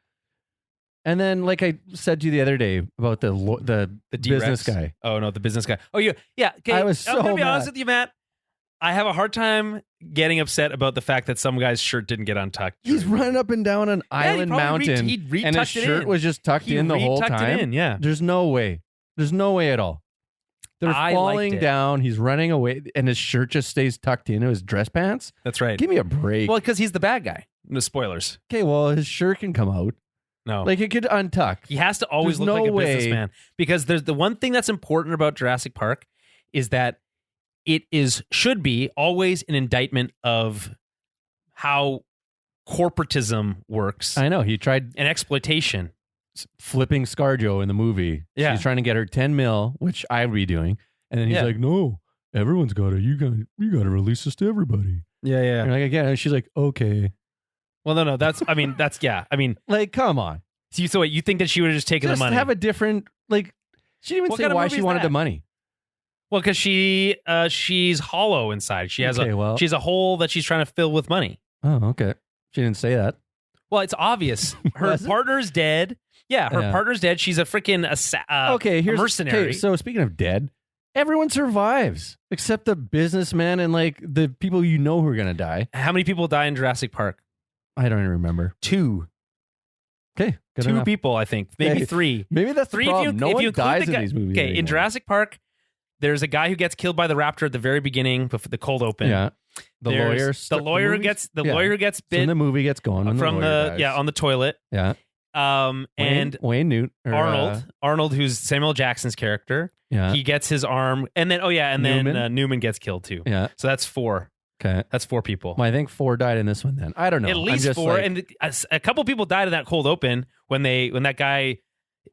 B: And then, like I said to you the other day about the business guy.
A: Oh no, the business guy. Oh yeah. Okay,
B: I was so
A: I'm gonna be honest with you, Matt. I have a hard time getting upset about the fact that some guy's shirt didn't get untucked.
B: He's running up and down an island mountain, and his shirt was just tucked in the whole time.
A: Yeah,
B: there's no way. There's no way at all. They're falling down. He's running away, and his shirt just stays tucked into his dress pants.
A: That's right.
B: Give me a break.
A: Well, because he's the bad guy. No spoilers.
B: Okay, well, his shirt can come out.
A: No,
B: like it could untuck.
A: He has to always look like a businessman. Because there's the one thing that's important about Jurassic Park is that it should be always an indictment of how corporatism works.
B: I know. He tried
A: an exploitation.
B: Flipping ScarJo in the movie.
A: Yeah.
B: He's trying to get her 10 mil, which I would be doing. And then he's like, no, everyone's got it. You got to release this to everybody.
A: Yeah.
B: And like, again, and she's like, okay.
A: Well, no. That's yeah. I mean,
B: Like, come on.
A: so what, you think that she would have just taken
B: Just
A: the money?
B: have a different, like, she didn't even
A: What
B: say
A: kind of
B: why
A: movie
B: she
A: is
B: wanted
A: that?
B: the money.
A: Well, because she's hollow inside. She has she has a hole that she's trying to fill with money.
B: Oh, okay. She didn't say that.
A: Well, it's obvious. Her
B: Was it?
A: partner's dead. Yeah, her partner's dead. She's a freaking
B: Here's
A: mercenary.
B: Okay, so speaking of dead, everyone survives except the businessmen and like the people you know who are gonna die.
A: How many people die in Jurassic Park?
B: I don't even remember.
A: 2.
B: Okay, good
A: 2
B: enough.
A: people, I think. Maybe
B: Okay.
A: 3.
B: Maybe that's
A: 3
B: the problem. No one dies in these movies.
A: Okay, in
B: anymore.
A: Jurassic Park, there's a guy who gets killed by the raptor at the very beginning, before the cold open.
B: Yeah, the
A: There's
B: lawyer.
A: lawyer who gets
B: So
A: bit
B: the movie gets going when
A: from
B: lawyer dies.
A: on the toilet.
B: Yeah.
A: And
B: Wayne Newt or,
A: Arnold, who's Samuel Jackson's character,
B: yeah,
A: he gets his arm, and then Newman gets killed too.
B: yeah.
A: So that's 4.
B: Okay.
A: That's 4 people.
B: Well, I think 4 died in this one. Then I don't know.
A: At
B: I'm
A: least
B: just
A: 4,
B: like-
A: and a couple people died in that cold open when that guy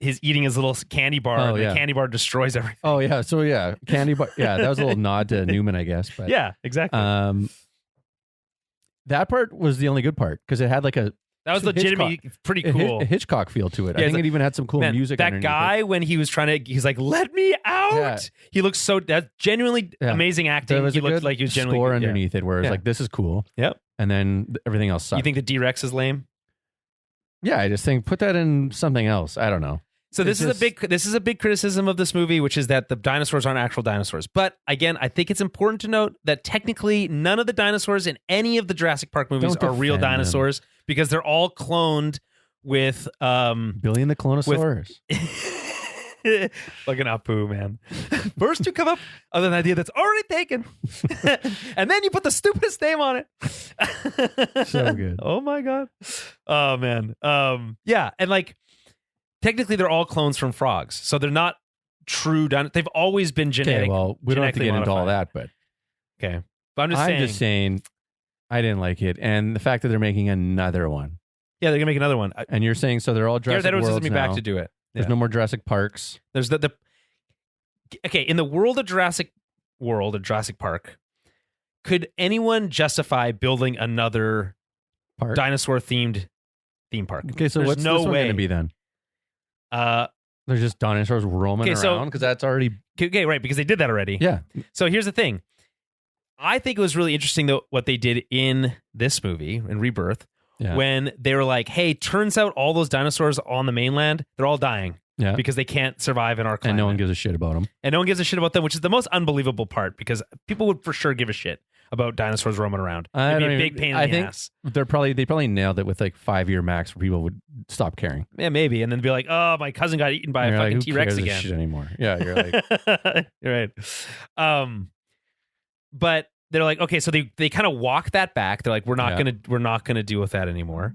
A: is eating his little candy bar.
B: Oh,
A: and
B: yeah.
A: the candy bar destroys everything.
B: Oh yeah. So yeah, candy bar. Yeah, that was a little nod to Newman, I guess. But
A: Yeah, exactly.
B: that part was the only good part because it had like a
A: that was
B: some
A: legitimately pretty cool.
B: a Hitchcock feel to it.
A: Yeah,
B: I
A: it's
B: think it even had some cool
A: Man,
B: music.
A: that
B: underneath
A: guy, when he was he's like, "Let me out!"
B: Yeah.
A: He looks that's genuinely
B: Yeah.
A: amazing
B: There
A: acting.
B: was
A: He
B: a
A: looked
B: good
A: like he was genuinely
B: score
A: good. Yeah.
B: underneath it, where it's
A: Yeah.
B: like, "This is cool."
A: Yep.
B: And then everything else sucks.
A: You think the D-Rex is lame?
B: Yeah, I just think put that in something else. I don't know.
A: So this
B: It's
A: is a big criticism of this movie, which is that the dinosaurs aren't actual dinosaurs. But again, I think it's important to note that technically none of the dinosaurs in any of the Jurassic Park movies
B: Don't
A: are real
B: defend them.
A: dinosaurs because they're all cloned with
B: Billy and the Clonosaurus.
A: like an Apu, man. First you come up with an idea that's already taken, and then you put the stupidest name on it.
B: So good.
A: Oh my god. Oh man. Yeah, and like technically they're all clones from frogs, so they're not true. They've always been genetic.
B: Okay, well, we don't have to get into all that, but
A: Okay, but I'm just saying.
B: I didn't like it, and the fact that they're making another one,
A: Yeah, they're gonna make another one.
B: and you're saying so they're all
A: Gareth
B: Jurassic
A: Edwards
B: Worlds
A: sends me back
B: now.
A: to do it.
B: There's
A: Yeah.
B: no more Jurassic Parks.
A: There's the okay in the world of Jurassic World or Jurassic Park. Could anyone justify building another
B: Park.
A: dinosaur themed theme park?
B: Okay, so
A: There's
B: what's
A: no
B: this one
A: way.
B: going to be then?
A: Uh,
B: There's just dinosaurs roaming
A: Okay, so-
B: around because that's already
A: okay, right, because they did that already.
B: yeah.
A: So here's the thing. I think it was really interesting though what they did in this movie, in Rebirth,
B: Yeah.
A: when they were like, hey, turns out all those dinosaurs on the mainland, they're all dying
B: Yeah.
A: because they can't survive in our climate.
B: And no one gives a shit about them.
A: And no one gives a shit about them, which is the most unbelievable part because people would for sure give a shit about dinosaurs roaming around. It'd be a big pain in the ass.
B: they probably nailed it with like 5-year max where people would stop caring.
A: Yeah, maybe. And then be like, oh, my cousin got eaten by
B: And
A: a
B: you're like,
A: fucking
B: who
A: T-Rex
B: cares
A: again.
B: a shit anymore. Yeah, you're like
A: You're right. But they're like, okay, so they kind of walk that back. They're like, we're not gonna deal with that anymore.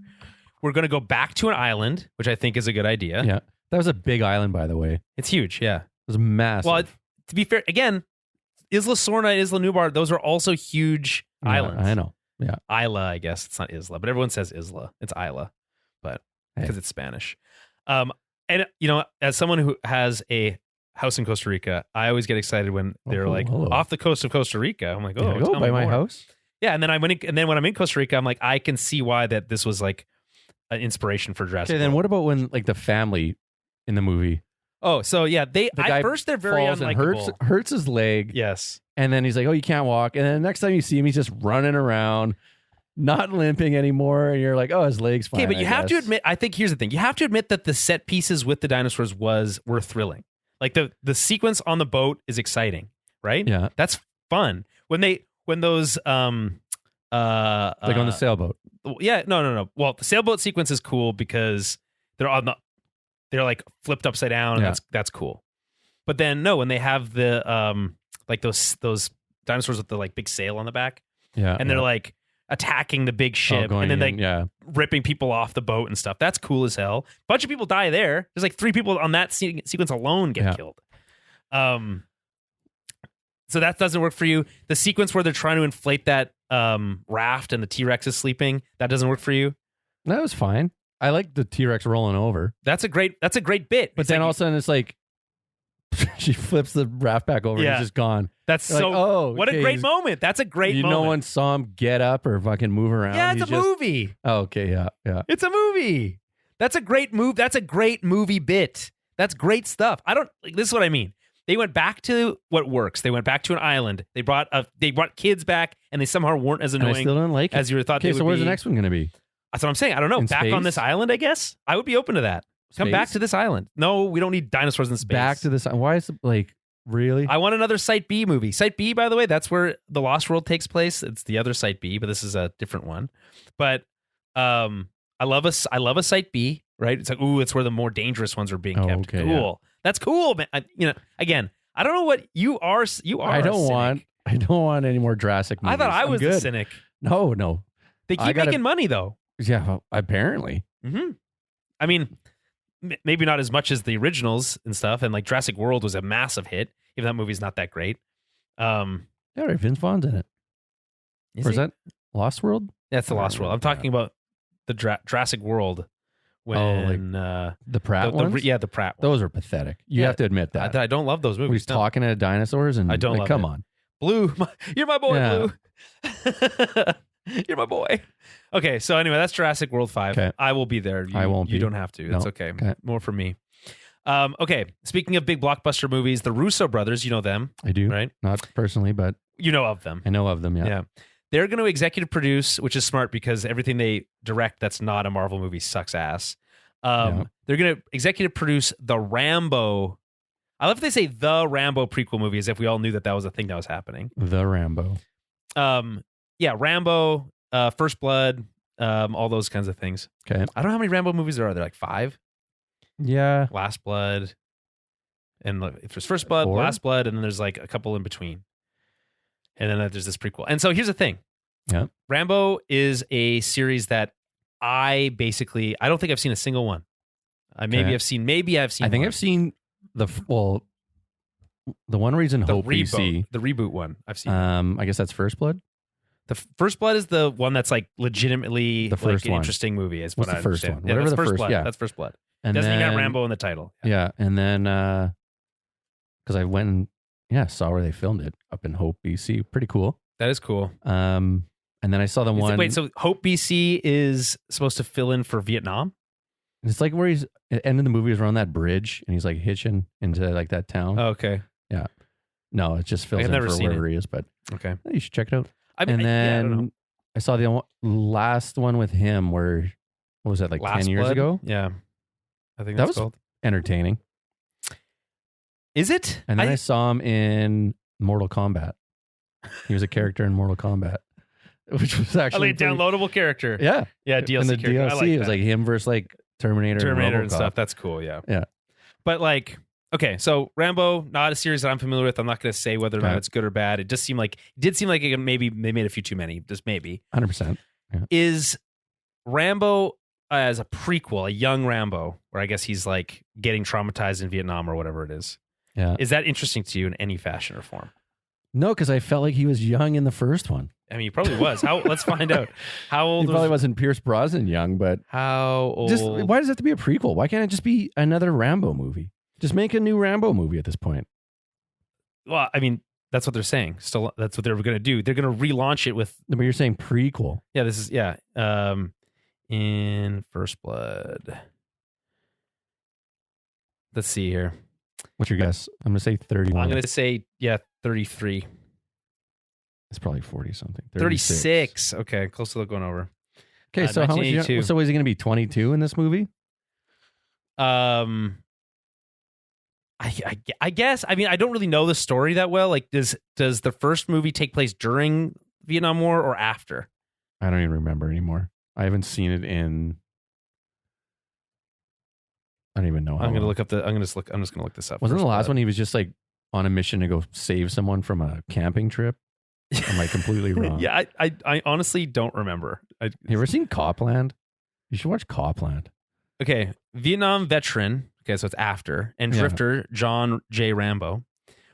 A: We're gonna go back to an island, which I think is a good idea.
B: yeah. That was a big island, by the way. It
A: It's huge, yeah.
B: was massive.
A: Well, to be fair, again, Isla Sorna, Isla Nublar, those are also huge
B: Yeah,
A: islands.
B: I know. Yeah.
A: Isla, I guess it's not Isla, but everyone says Isla. It's Isla, but because it's Spanish. And you know, as someone who has a house in Costa Rica, I always get excited when they're like
B: hello.
A: off the coast of Costa Rica. I'm like, oh,
B: Can I go
A: tell
B: by
A: me
B: my
A: more.
B: house?
A: Yeah, and then when I'm in Costa Rica, I'm like, I can see why that this was like an inspiration for Jurassic
B: Okay, then
A: World.
B: what about when like the family in the movie
A: Oh, so yeah,
B: the guy
A: at first they're very
B: falls and
A: unlikable.
B: hurts his leg,
A: Yes.
B: and then he's like, "Oh, you can't walk." And then the next time you see him, he's just running around, not limping anymore, and you're like, "Oh, his leg's fine."
A: Okay, but you
B: I
A: have to
B: guess.
A: admit, I think here's the thing. You have to admit that the set pieces with the dinosaurs were thrilling. Like the sequence on the boat is exciting, right?
B: Yeah.
A: That's fun. When those
B: like on the sailboat.
A: Yeah, no. Well, the sailboat sequence is cool because they're like flipped upside down, and
B: Yeah.
A: that's cool. But then no, when they have the like those dinosaurs with the like big sail on the back,
B: Yeah,
A: and they're like attacking the big ship,
B: going
A: and then
B: in,
A: like
B: yeah.
A: ripping people off the boat and stuff. That's cool as hell. Bunch of people die there. There's like 3 people on that sequence alone get
B: Yeah.
A: killed. So that doesn't work for you. The sequence where they're trying to inflate that raft and the T-Rex is sleeping, that doesn't work for you.
B: That was fine. I like the T-Rex rolling over,
A: That's a great bit.
B: but
A: It's
B: then
A: like-
B: all of a sudden it's like she flips the raft back over and
A: Yeah.
B: he's just gone.
A: That's
B: You're
A: so.
B: like, oh,
A: what a
B: okay,
A: great moment. That's a great moment.
B: No one saw him get up or fucking move around.
A: Yeah, it's
B: He's
A: a movie.
B: Oh, okay, yeah.
A: It's a movie. That's a great move. That's a great movie bit. That's great stuff. This is what I mean. They went back to what works. They went back to an island. They brought kids back, and they somehow weren't as
B: And I
A: annoying
B: still don't like it.
A: as you were thought they
B: Okay,
A: would
B: so where's
A: be.
B: the next one going to be?
A: That's what I'm saying. I don't know.
B: In
A: Back on
B: space?
A: this island, I guess. I would be open to that. Come back
B: Space?
A: to this island. No, we don't need dinosaurs in space.
B: Back to this. Why is it like really?
A: I want another Site B movie. Site B, by the way, that's where The Lost World takes place. It's the other Site B, but this is a different one. But I love a Site B, right? It's like, ooh, it's where the more dangerous ones are being kept.
B: Okay,
A: Cool. That's cool, man. Again, I don't know what you are. You are.
B: I
A: a
B: don't
A: cynic.
B: want any more Jurassic movies.
A: I thought I
B: I'm
A: was the
B: good.
A: cynic.
B: No.
A: They keep making money though.
B: Yeah, well, apparently.
A: Mm-hmm. I mean, maybe not as much as the originals and stuff. And like Jurassic World was a massive hit, even that movie's not that great.
B: Yeah, right. Vince Vaughn's in it. Is that Lost World?
A: That's the Lost World. I'm talking about the Jurassic World. When
B: the Pratt ones?
A: the Pratt ones.
B: Those are pathetic. You have to admit that.
A: I don't love those movies.
B: He's talking to dinosaurs and
A: I don't love
B: come
A: it.
B: on.
A: Blue, you're my boy,
B: Yeah.
A: Blue. You're my boy. Okay, so anyway, that's Jurassic World 5.
B: Okay.
A: I will be there.
B: I won't
A: You
B: be.
A: don't have to. It's
B: No.
A: okay.
B: Okay.
A: More for me. Okay, speaking of big blockbuster movies, the Russo brothers, you know them,
B: I do.
A: right?
B: Not personally, but
A: You know of them.
B: I know of them, yeah.
A: They're going to executive produce, which is smart because everything they direct that's not a Marvel movie sucks ass. They're going to executive produce the Rambo. I love if they say the Rambo prequel movie as if we all knew that was a thing that was happening.
B: The Rambo.
A: Rambo, First Blood, all those kinds of things.
B: Okay.
A: I don't know how many Rambo movies there are. They're like 5.
B: Yeah.
A: Last Blood. And if there's First Blood,
B: 4?
A: Last Blood, and then there's like a couple in between. And then there's this prequel. And so here's the thing.
B: Yeah.
A: Rambo is a series that I don't think I've seen a single one. Maybe
B: Okay.
A: I've seen
B: I think
A: one.
B: I've seen the one reason
A: the
B: Hope BC.
A: the reboot one. I've seen.
B: I guess that's First Blood.
A: The First Blood is the one that's like legitimately
B: The first
A: like an
B: one.
A: interesting movie. Is
B: What's
A: what
B: the
A: I
B: first
A: understand.
B: one?
A: Yeah,
B: Whatever
A: that's
B: the first-
A: Blood.
B: yeah.
A: That's First Blood.
B: And
A: Doesn't even got
B: then-
A: Rambo in the title.
B: Yeah, and then because I went and saw where they filmed it up in Hope, BC. Pretty cool.
A: That is cool.
B: And then I saw the one.
A: Wait, so Hope BC is supposed to fill in for Vietnam?
B: It's like where he's at the end of the movie is around that bridge and he's like hitching into like that town.
A: Oh, okay.
B: No, it just fills
A: I've
B: in
A: never
B: for
A: seen
B: wherever he is, but
A: Okay.
B: you should check it out.
A: I
B: And
A: I
B: then
A: don't know.
B: I saw the last one with him where, what was that, like
A: Last
B: 10 years
A: Blood?
B: ago?
A: Yeah. I think
B: That
A: that's
B: was
A: called.
B: Entertaining.
A: Is it?
B: And then I saw him in Mortal Kombat. He was a character in Mortal Kombat, which was actually
A: a downloadable character.
B: Yeah.
A: Yeah,
B: In
A: DLC
B: the
A: character. I
B: DLC,
A: like
B: it was
A: that.
B: like him versus like Terminator
A: and
B: RoboCop.
A: stuff. That's cool. Yeah.
B: Yeah.
A: But like, okay, so Rambo, not a series that I'm familiar with. I'm not going to say whether or not
B: Okay.
A: it's good or bad. It did seem like maybe they made a few too many. Just maybe.
B: 100%.
A: Is Rambo as a prequel, a young Rambo, where I guess he's like getting traumatized in Vietnam or whatever it is.
B: Yeah.
A: Is that interesting to you in any fashion or form?
B: No, because I felt like he was young in the first one.
A: I mean, he probably was. Let's find out. How
B: He
A: old
B: probably
A: was?
B: wasn't Pierce Brosnan young, but
A: How old?
B: just why does it have to be a prequel? Why can't it just be another Rambo movie? Just make a new Rambo movie at this point.
A: Well, I mean, that's what they're saying. Still, that's what they're going to do. They're going to relaunch it with.
B: No, but you're saying prequel.
A: Yeah, this is in First Blood. Let's see here.
B: What's your guess? I'm going to say 31.
A: I'm going to say 33.
B: It's probably 40 something.
A: 36. Okay, close to going over.
B: Okay, so how much?
A: 1982.
B: So is he going to be 22 in this movie?
A: I guess. I mean, I don't really know the story that well. Like, does the first movie take place during Vietnam War or after?
B: I don't even remember anymore. I haven't seen it in. I don't even know. How
A: I'm gonna
B: long.
A: look up the. I'm just gonna look this up.
B: Wasn't
A: First
B: the last
A: Blood.
B: one he was just like on a mission to go save someone from a camping trip? Am I completely wrong?
A: Yeah, I honestly don't remember.
B: You ever seen Copland? You should watch Copland.
A: Okay, Vietnam veteran. Okay, so it's after, and
B: Yeah.
A: drifter John J. Rambo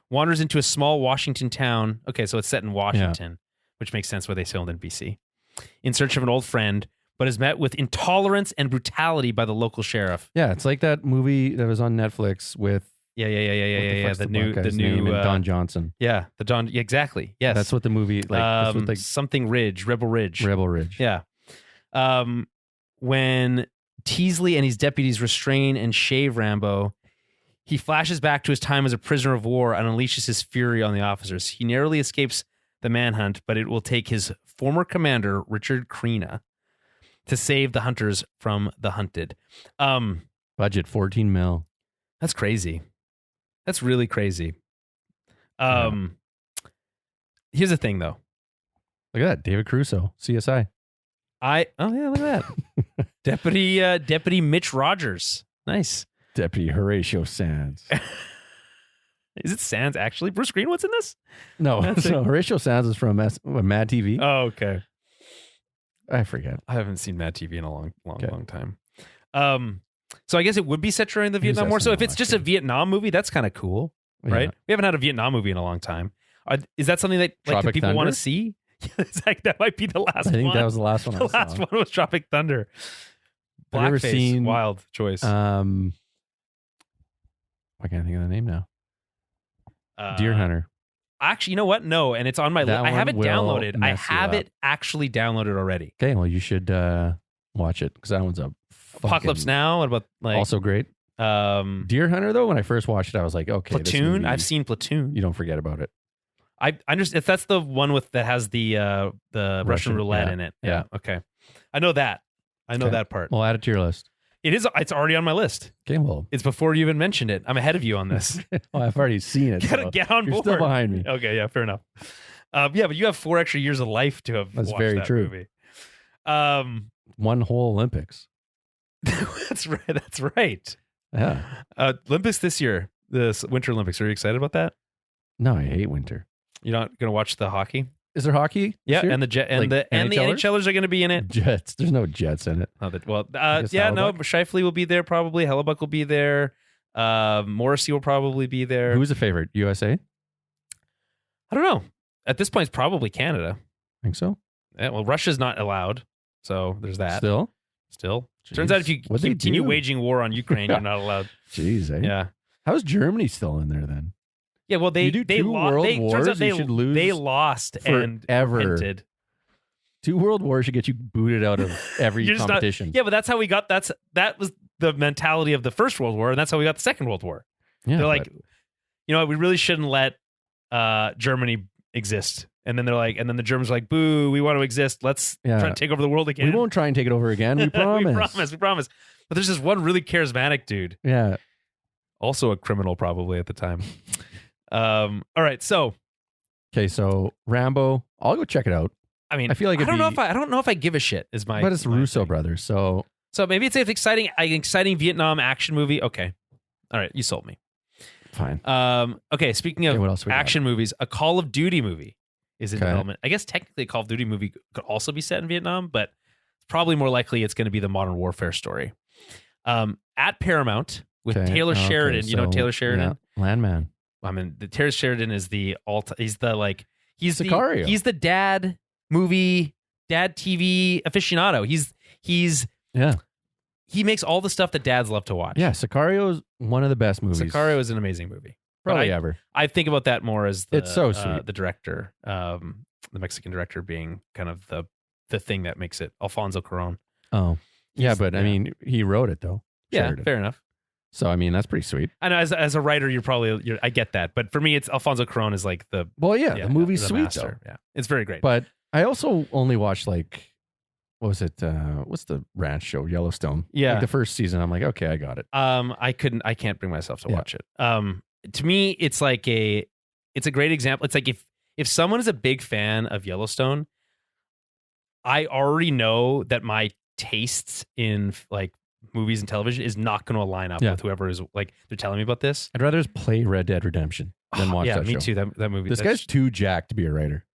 A: wanders into a small Washington town. Okay, so it's set in Washington, which makes sense why they filmed in BC, in search of an old friend, but is met with intolerance and brutality by the local sheriff.
B: Yeah, it's like that movie that was on Netflix with
A: Yeah.
B: What
A: The
B: black
A: new
B: guy's name? And Don Johnson.
A: Yeah, the Don. Yeah, exactly. Yes,
B: That's what the movie that's what
A: something Ridge, Rebel Ridge.
B: Rebel Ridge.
A: Yeah. When Teasley and his deputies restrain and shave Rambo, he flashes back to his time as a prisoner of war and unleashes his fury on the officers. He narrowly escapes the manhunt, but it will take his former commander, Richard Crenna, to save the hunters from the hunted.
B: Budget $14 million.
A: That's crazy. That's really crazy. Here's the thing, though.
B: Look at that, David Caruso, CSI.
A: Look at that. Deputy Mitch Rogers. Nice.
B: Deputy Horatio Sands.
A: Is it Sands actually? Bruce Greenwood's in this?
B: No, Horatio Sands is from Mad TV.
A: Oh, okay.
B: I forget.
A: I haven't seen Mad TV in a long time. So I guess it would be set during the Vietnam War. So if it's just a Vietnam movie, that's kind of cool, right?
B: Yeah.
A: We haven't had a Vietnam movie in a long time. Is that something that
B: Tropic
A: people
B: Thunder?
A: want to see? That might be the last one.
B: I think that was the last one.
A: The last one was Tropic Thunder.
B: Have you ever
A: Blackface,
B: seen
A: wild choice.
B: I can't think of the name now. Deer Hunter.
A: Actually, you know what? No, and it's on my list. I have it downloaded. I have it actually downloaded already.
B: Okay, well, you should watch it because that one's a
A: Apocalypse Now. What about
B: also great? Deer Hunter, though, when I first watched it, I was like, okay,
A: Platoon. I've seen Platoon.
B: You don't forget about it.
A: I understand if that's the one that has the Russian roulette in it.
B: Yeah.
A: Okay. I know that. I know that part.
B: Well, add it to your list.
A: It is. It's already on my list.
B: Okay, well,
A: it's before you even mentioned it. I'm ahead of you on this.
B: Well, I've already seen it.
A: Get on board.
B: You're still behind me.
A: Okay, yeah, fair enough. Yeah, but you have 4 extra years of life to have watched
B: very
A: that
B: true.
A: movie.
B: One whole Olympics.
A: That's right. That's right.
B: Yeah.
A: Olympics this year, the Winter Olympics. Are you excited about that?
B: No, I hate winter.
A: You're not going to watch the hockey?
B: Is there hockey?
A: Yeah,
B: year?
A: and the
B: NHLers?
A: NHLers are going to be in it.
B: Jets. There's no Jets in it.
A: Yeah, no.
B: Hellebuck?
A: Shifley will be there probably. Hellebuck will be there. Morrissey will probably be there.
B: Who's the favorite? USA?
A: I don't know. At this point, it's probably Canada.
B: Think so.
A: Yeah, well, Russia's not allowed, so there's that.
B: Still.
A: Jeez. Turns out if you continue waging war on Ukraine, you're not allowed.
B: Jeez, eh?
A: Yeah.
B: How's Germany still in there then?
A: Yeah, well, they
B: world wars.
A: Turns out
B: You should lose
A: they lost and
B: forever.
A: hinted.
B: 2 world wars should get you booted out of every competition.
A: Yeah, but that's how we got. That was the mentality of the First World War, and that's how we got the Second World War.
B: Yeah,
A: they're like, you know, we really shouldn't let Germany exist. And then they're like, and then the Germans are like, boo, we want to exist. Let's try to take over the world again.
B: We won't try and take it over again. We promise.
A: We promise. But there's this one really charismatic dude.
B: Yeah.
A: Also a criminal probably at the time. All right. So.
B: Okay. So Rambo, I'll go check it out.
A: I mean,
B: I feel like
A: I don't know if I give a shit is my.
B: But it's Russo brothers. So
A: maybe it's an exciting Vietnam action movie. Okay. All right. You sold me.
B: Fine.
A: Okay. Speaking of
B: what else we
A: action movies, a Call of Duty movie is in
B: Okay.
A: development. I guess technically a Call of Duty movie could also be set in Vietnam, but probably more likely it's going to be the modern warfare story. At Paramount with Taylor Sheridan. You know Taylor Sheridan?
B: Yeah. Landman.
A: I mean, Taylor Sheridan is he's
B: Sicario.
A: He's the dad TV aficionado. He makes all the stuff that dads love to watch.
B: Yeah, Sicario is one of the best movies.
A: Sicario is an amazing movie.
B: Probably ever.
A: I think about that more as
B: it's so sweet.
A: The director, the Mexican director being kind of the thing that makes it. Alfonso Cuarón.
B: Oh, yeah, but I mean, he wrote it though.
A: Sheridan. Fair enough.
B: So I mean, that's pretty sweet.
A: I know as a writer, I get that, but for me, it's Alfonso Cuarón is like the
B: the movie's sweet
A: master.
B: though.
A: Yeah, it's very great.
B: But I also only watched what was it? What's the ranch show? Yellowstone.
A: Yeah,
B: like the first season. I'm like, okay, I got it.
A: I can't bring myself to watch it. To me, it's a great example. It's like if someone is a big fan of Yellowstone, I already know that my tastes in like movies and television is not going to align up with whoever is like they're telling me about this.
B: I'd rather just play Red Dead Redemption than watch that show.
A: Me too. That movie.
B: This guy's too jacked to be a writer.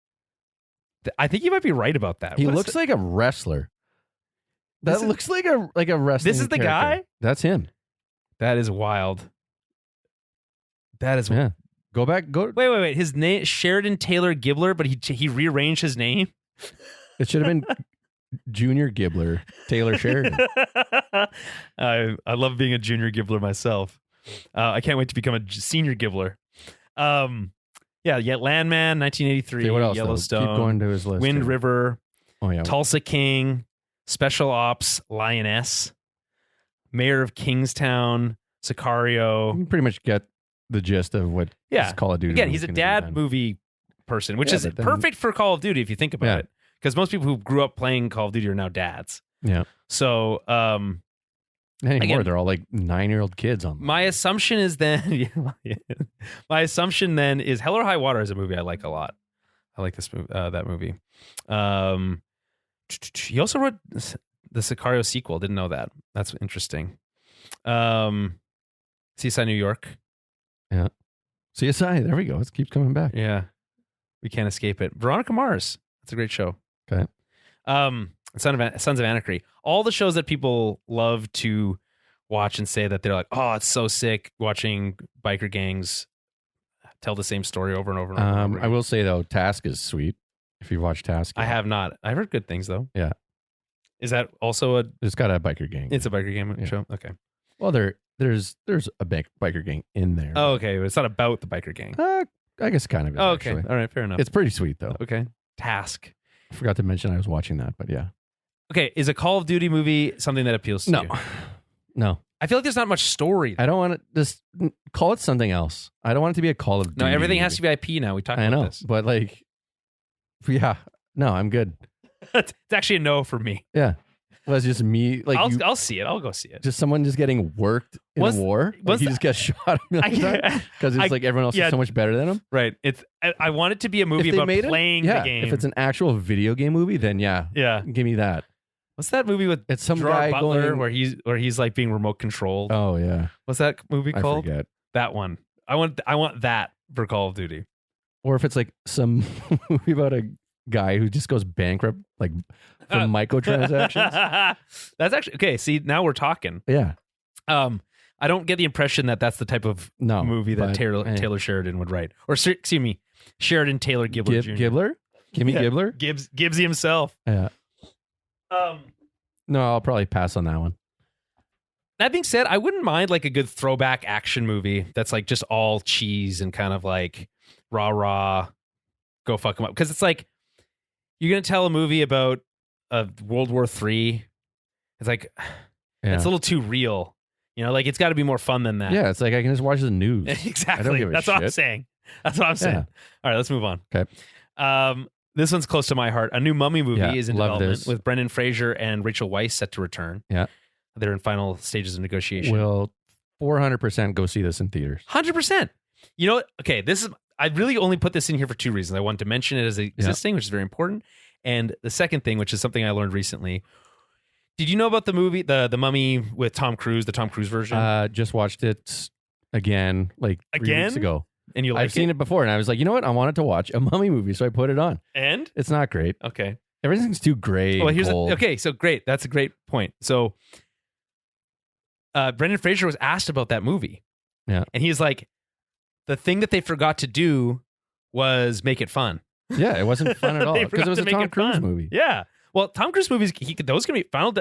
A: I think you might be right about that.
B: He looks like a wrestler. That looks like a wrestling.
A: This is the
B: character.
A: guy?
B: That's him.
A: That is wild. That is
B: Go back.
A: Wait. His name Sheridan Taylor Gibbler, but he rearranged his name.
B: It should have been Junior Gibbler, Taylor Sheridan.
A: I love being a Junior Gibbler myself. I can't wait to become a senior gibbler. Landman, 1983,
B: Okay, what else, though?
A: Yellowstone,
B: Keep going to his list
A: Wind
B: here.
A: River,
B: Oh yeah.
A: Tulsa King, Special Ops, Lioness, Mayor of Kingstown,
B: You
A: Sicario.
B: can pretty much get the gist of what
A: Yeah.
B: this Call of Duty.
A: Again,
B: movie's
A: he's a
B: gonna be
A: dad
B: then.
A: movie person, which
B: Yeah,
A: is
B: but then-
A: perfect for Call of Duty if you think about
B: Yeah.
A: it. Because most people who grew up playing Call of Duty are now dads.
B: Yeah.
A: So
B: Anymore,
A: Again-
B: they're all like 9-year-old kids on.
A: my assumption is then my assumption then is Hell or High Water is a movie I like a lot. I like this movie, that movie. He also wrote the Sicario sequel. Didn't know that. That's interesting. Seaside, New York.
B: CSI. There we go. It keeps coming back.
A: Yeah, we can't escape it. Veronica Mars. That's a great show.
B: Okay.
A: Sons of Anarchy. All the shows that people love to watch and say that they're like, oh, it's so sick watching biker gangs tell the same story over and over and over. And over
B: I will say though, Task is sweet. If you watch Task,
A: I have not. I've heard good things though.
B: Yeah.
A: Is that also
B: It's got a biker gang.
A: It's a biker game
B: Yeah.
A: show? Okay.
B: Well, there's a biker gang in there.
A: Oh, okay. But it's not about the biker gang.
B: I guess kind of. Is,
A: Oh, okay.
B: actually.
A: All right. Fair enough.
B: It's pretty sweet though.
A: okay. Task.
B: I forgot to mention I was watching that, but yeah.
A: Okay. Is a Call of Duty movie something that appeals to you?
B: No.
A: I feel like there's not much story.
B: I don't want to just call it something else. I don't want it to be a Call of Duty.
A: No, everything has to be IP now. We talked
B: I
A: about
B: know,
A: this.
B: but like, yeah, no, I'm good.
A: It's actually a no for me.
B: Yeah, well, it's just me. Like,
A: I'll see it. I'll go see it.
B: just someone just getting worked in
A: Was-
B: a war. Like
A: was
B: he
A: the-
B: just gets shot a million times because it's like everyone else
A: yeah.
B: is so much better than him.
A: Right. I want it to be a movie
B: If they
A: about
B: made it,
A: playing
B: yeah.
A: the game.
B: If it's an actual video game movie, then yeah,
A: yeah.
B: give me that.
A: What's that movie with
B: It's some
A: Gerard
B: guy
A: Butler
B: going.
A: where he's like being remote controlled?
B: Oh yeah,
A: What's that movie
B: I
A: called?
B: forget.
A: That one. I want that for Call of Duty.
B: Or if it's like some movie about a guy who just goes bankrupt, like from microtransactions.
A: That's actually okay. See, now we're talking.
B: Yeah,
A: I don't get the impression that that's the type of
B: no
A: movie that
B: but, hey.
A: Taylor Sheridan would write, or excuse me, Sheridan Taylor Gibbler Jr.
B: Gibbler, Gimme
A: Yeah.
B: Gibbler.
A: Gibbsy himself.
B: Yeah. No, I'll probably pass on that one.
A: That being said, I wouldn't mind like a good throwback action movie that's like just all cheese and kind of like rah, go fuck them up. Because it's like you're gonna tell a movie about World War III. It's like
B: Yeah.
A: it's a little too real. You know, like it's got to be more fun than that.
B: Yeah, it's like I can just watch the news.
A: Exactly.
B: give a
A: That's what I'm
B: shit.
A: saying. That's what I'm saying.
B: Yeah.
A: All right, let's move on.
B: Okay.
A: This one's close to my heart. A new Mummy movie
B: Yeah,
A: is in
B: love
A: development
B: this.
A: with Brendan Fraser and Rachel Weis set to return.
B: Yeah.
A: They're in final stages of negotiation.
B: Will 400% go see this in theaters.
A: 100%. You know what? Okay, I really only put this in here for two reasons. I wanted to mention it as existing, which is very important. And the second thing, which is something I learned recently. Did you know about the movie, the Mummy with Tom Cruise, the Tom Cruise version?
B: Just watched it again, like 3 weeks ago.
A: And you like
B: I've seen it before, and I was like, you know what? I wanted to watch a Mummy movie, so I put it on.
A: And?
B: It's not great.
A: Okay.
B: Everything's too gray.
A: Well,
B: and cold.
A: okay, so great. That's a great point. So Brendan Fraser was asked about that movie.
B: Yeah.
A: And he's like, the thing that they forgot to do was make it fun.
B: Yeah, it wasn't fun at all
A: They
B: because
A: forgot
B: it was
A: to
B: a
A: make
B: Tom
A: it
B: Cruise
A: fun.
B: movie.
A: Yeah. Well, Tom Cruise movies, those can be final.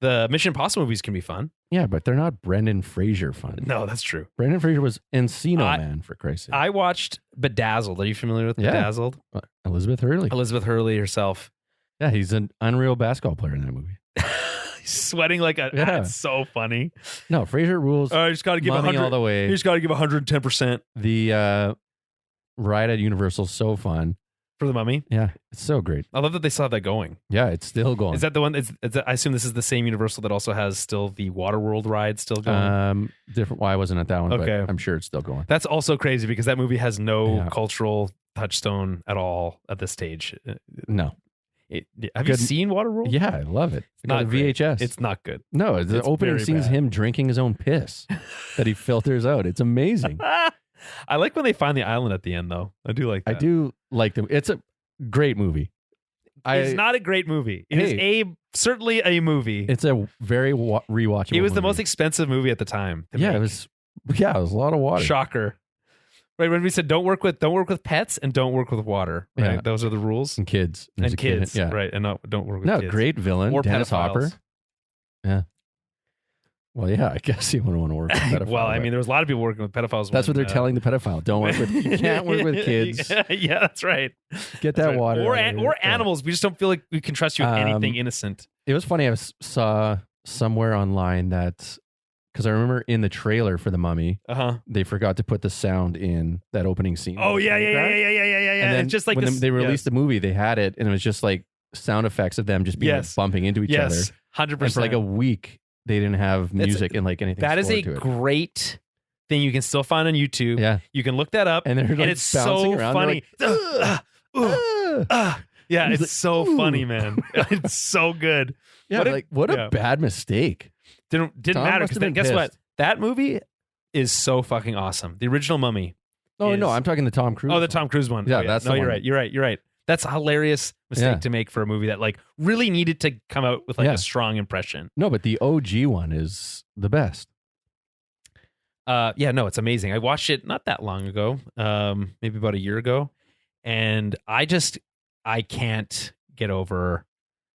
A: The Mission Impossible movies can be fun.
B: Yeah, but they're not Brendan Fraser fun.
A: No, that's true.
B: Brendan Fraser was Encino Man, for Christ's sake.
A: I watched Bedazzled. Are you familiar with
B: Yeah.
A: Bedazzled?
B: Elizabeth Hurley.
A: Elizabeth Hurley herself.
B: Yeah, he's an unreal basketball player in that movie.
A: He's sweating like a.
B: Yeah.
A: It's so funny.
B: No, Fraser rules.
A: I just got to give
B: Money
A: 100.
B: all the way.
A: You just got to give 110%
B: The ride at Universal's so fun.
A: for the Mummy.
B: Yeah, it's so great.
A: I love that they still have that going.
B: Yeah, it's still going.
A: Is that the one? I assume this is the same Universal that also has still the Waterworld ride still going.
B: Different? Well, I wasn't at that one,
A: Okay.
B: but I'm sure it's still going.
A: That's also crazy because that movie has no
B: Yeah.
A: cultural touchstone at all at this stage.
B: No.
A: Have you
B: Good-
A: seen Waterworld?
B: Yeah, I love it. I got
A: not
B: the
A: great.
B: VHS.
A: It's not good.
B: No, the
A: it's
B: opening
A: very
B: scene's
A: bad.
B: him drinking his own piss that he filters out. It's amazing.
A: I like when they find the island at the end, though. I do like that.
B: I do like them. It's a great movie.
A: It's not a great movie. It is certainly a movie.
B: It's a very rewatchable.
A: It was the
B: movie.
A: most expensive movie at the time. to
B: Yeah,
A: make.
B: it was. Yeah, it was a lot of water.
A: Shocker. Right, when we said don't work with pets and don't work with water. Right,
B: Yeah.
A: those are the rules.
B: And kids. There's
A: And
B: a kid in
A: kids,
B: it. Yeah.
A: right? And don't work with
B: No,
A: kids.
B: great villain.
A: Or
B: Dennis
A: pedophiles.
B: Hopper. Yeah. Well, yeah, I guess you wouldn't want to work with pedophiles.
A: Well, I mean, there was a lot of people working with pedophiles.
B: That's what they're telling the pedophile. Don't work with. You can't work with kids.
A: Yeah, that's right.
B: Get that water.
A: Or animals. We just don't feel like we can trust you with anything innocent.
B: It was funny. I saw somewhere online that because I remember in the trailer for The Mummy, they forgot to put the sound in that opening scene.
A: Oh yeah. And then
B: it's
A: just like
B: when they released the movie, they had it, and it was just like sound effects of them just being like, bumping into each other.
A: 100%.
B: And for like a week, they didn't have music and like anything.
A: That is a
B: to it.
A: Great thing you can still find on YouTube.
B: Yeah,
A: you can look that up,
B: and, like
A: it's so funny.
B: Like,
A: yeah, it's
B: like,
A: so funny, man. It's so good.
B: Yeah, what a bad mistake.
A: Didn't matter because guess what? That movie is so fucking awesome. The original Mummy.
B: Oh no, I'm talking the Tom Cruise.
A: Oh, the Tom Cruise one.
B: Yeah, that's
A: no.
B: the
A: You're
B: one.
A: right. You're right. That's a hilarious mistake to make for a movie that like really needed to come out with like a strong impression.
B: No, but the OG one is the best.
A: No, it's amazing. I watched it not that long ago, maybe about a year ago, and I can't get over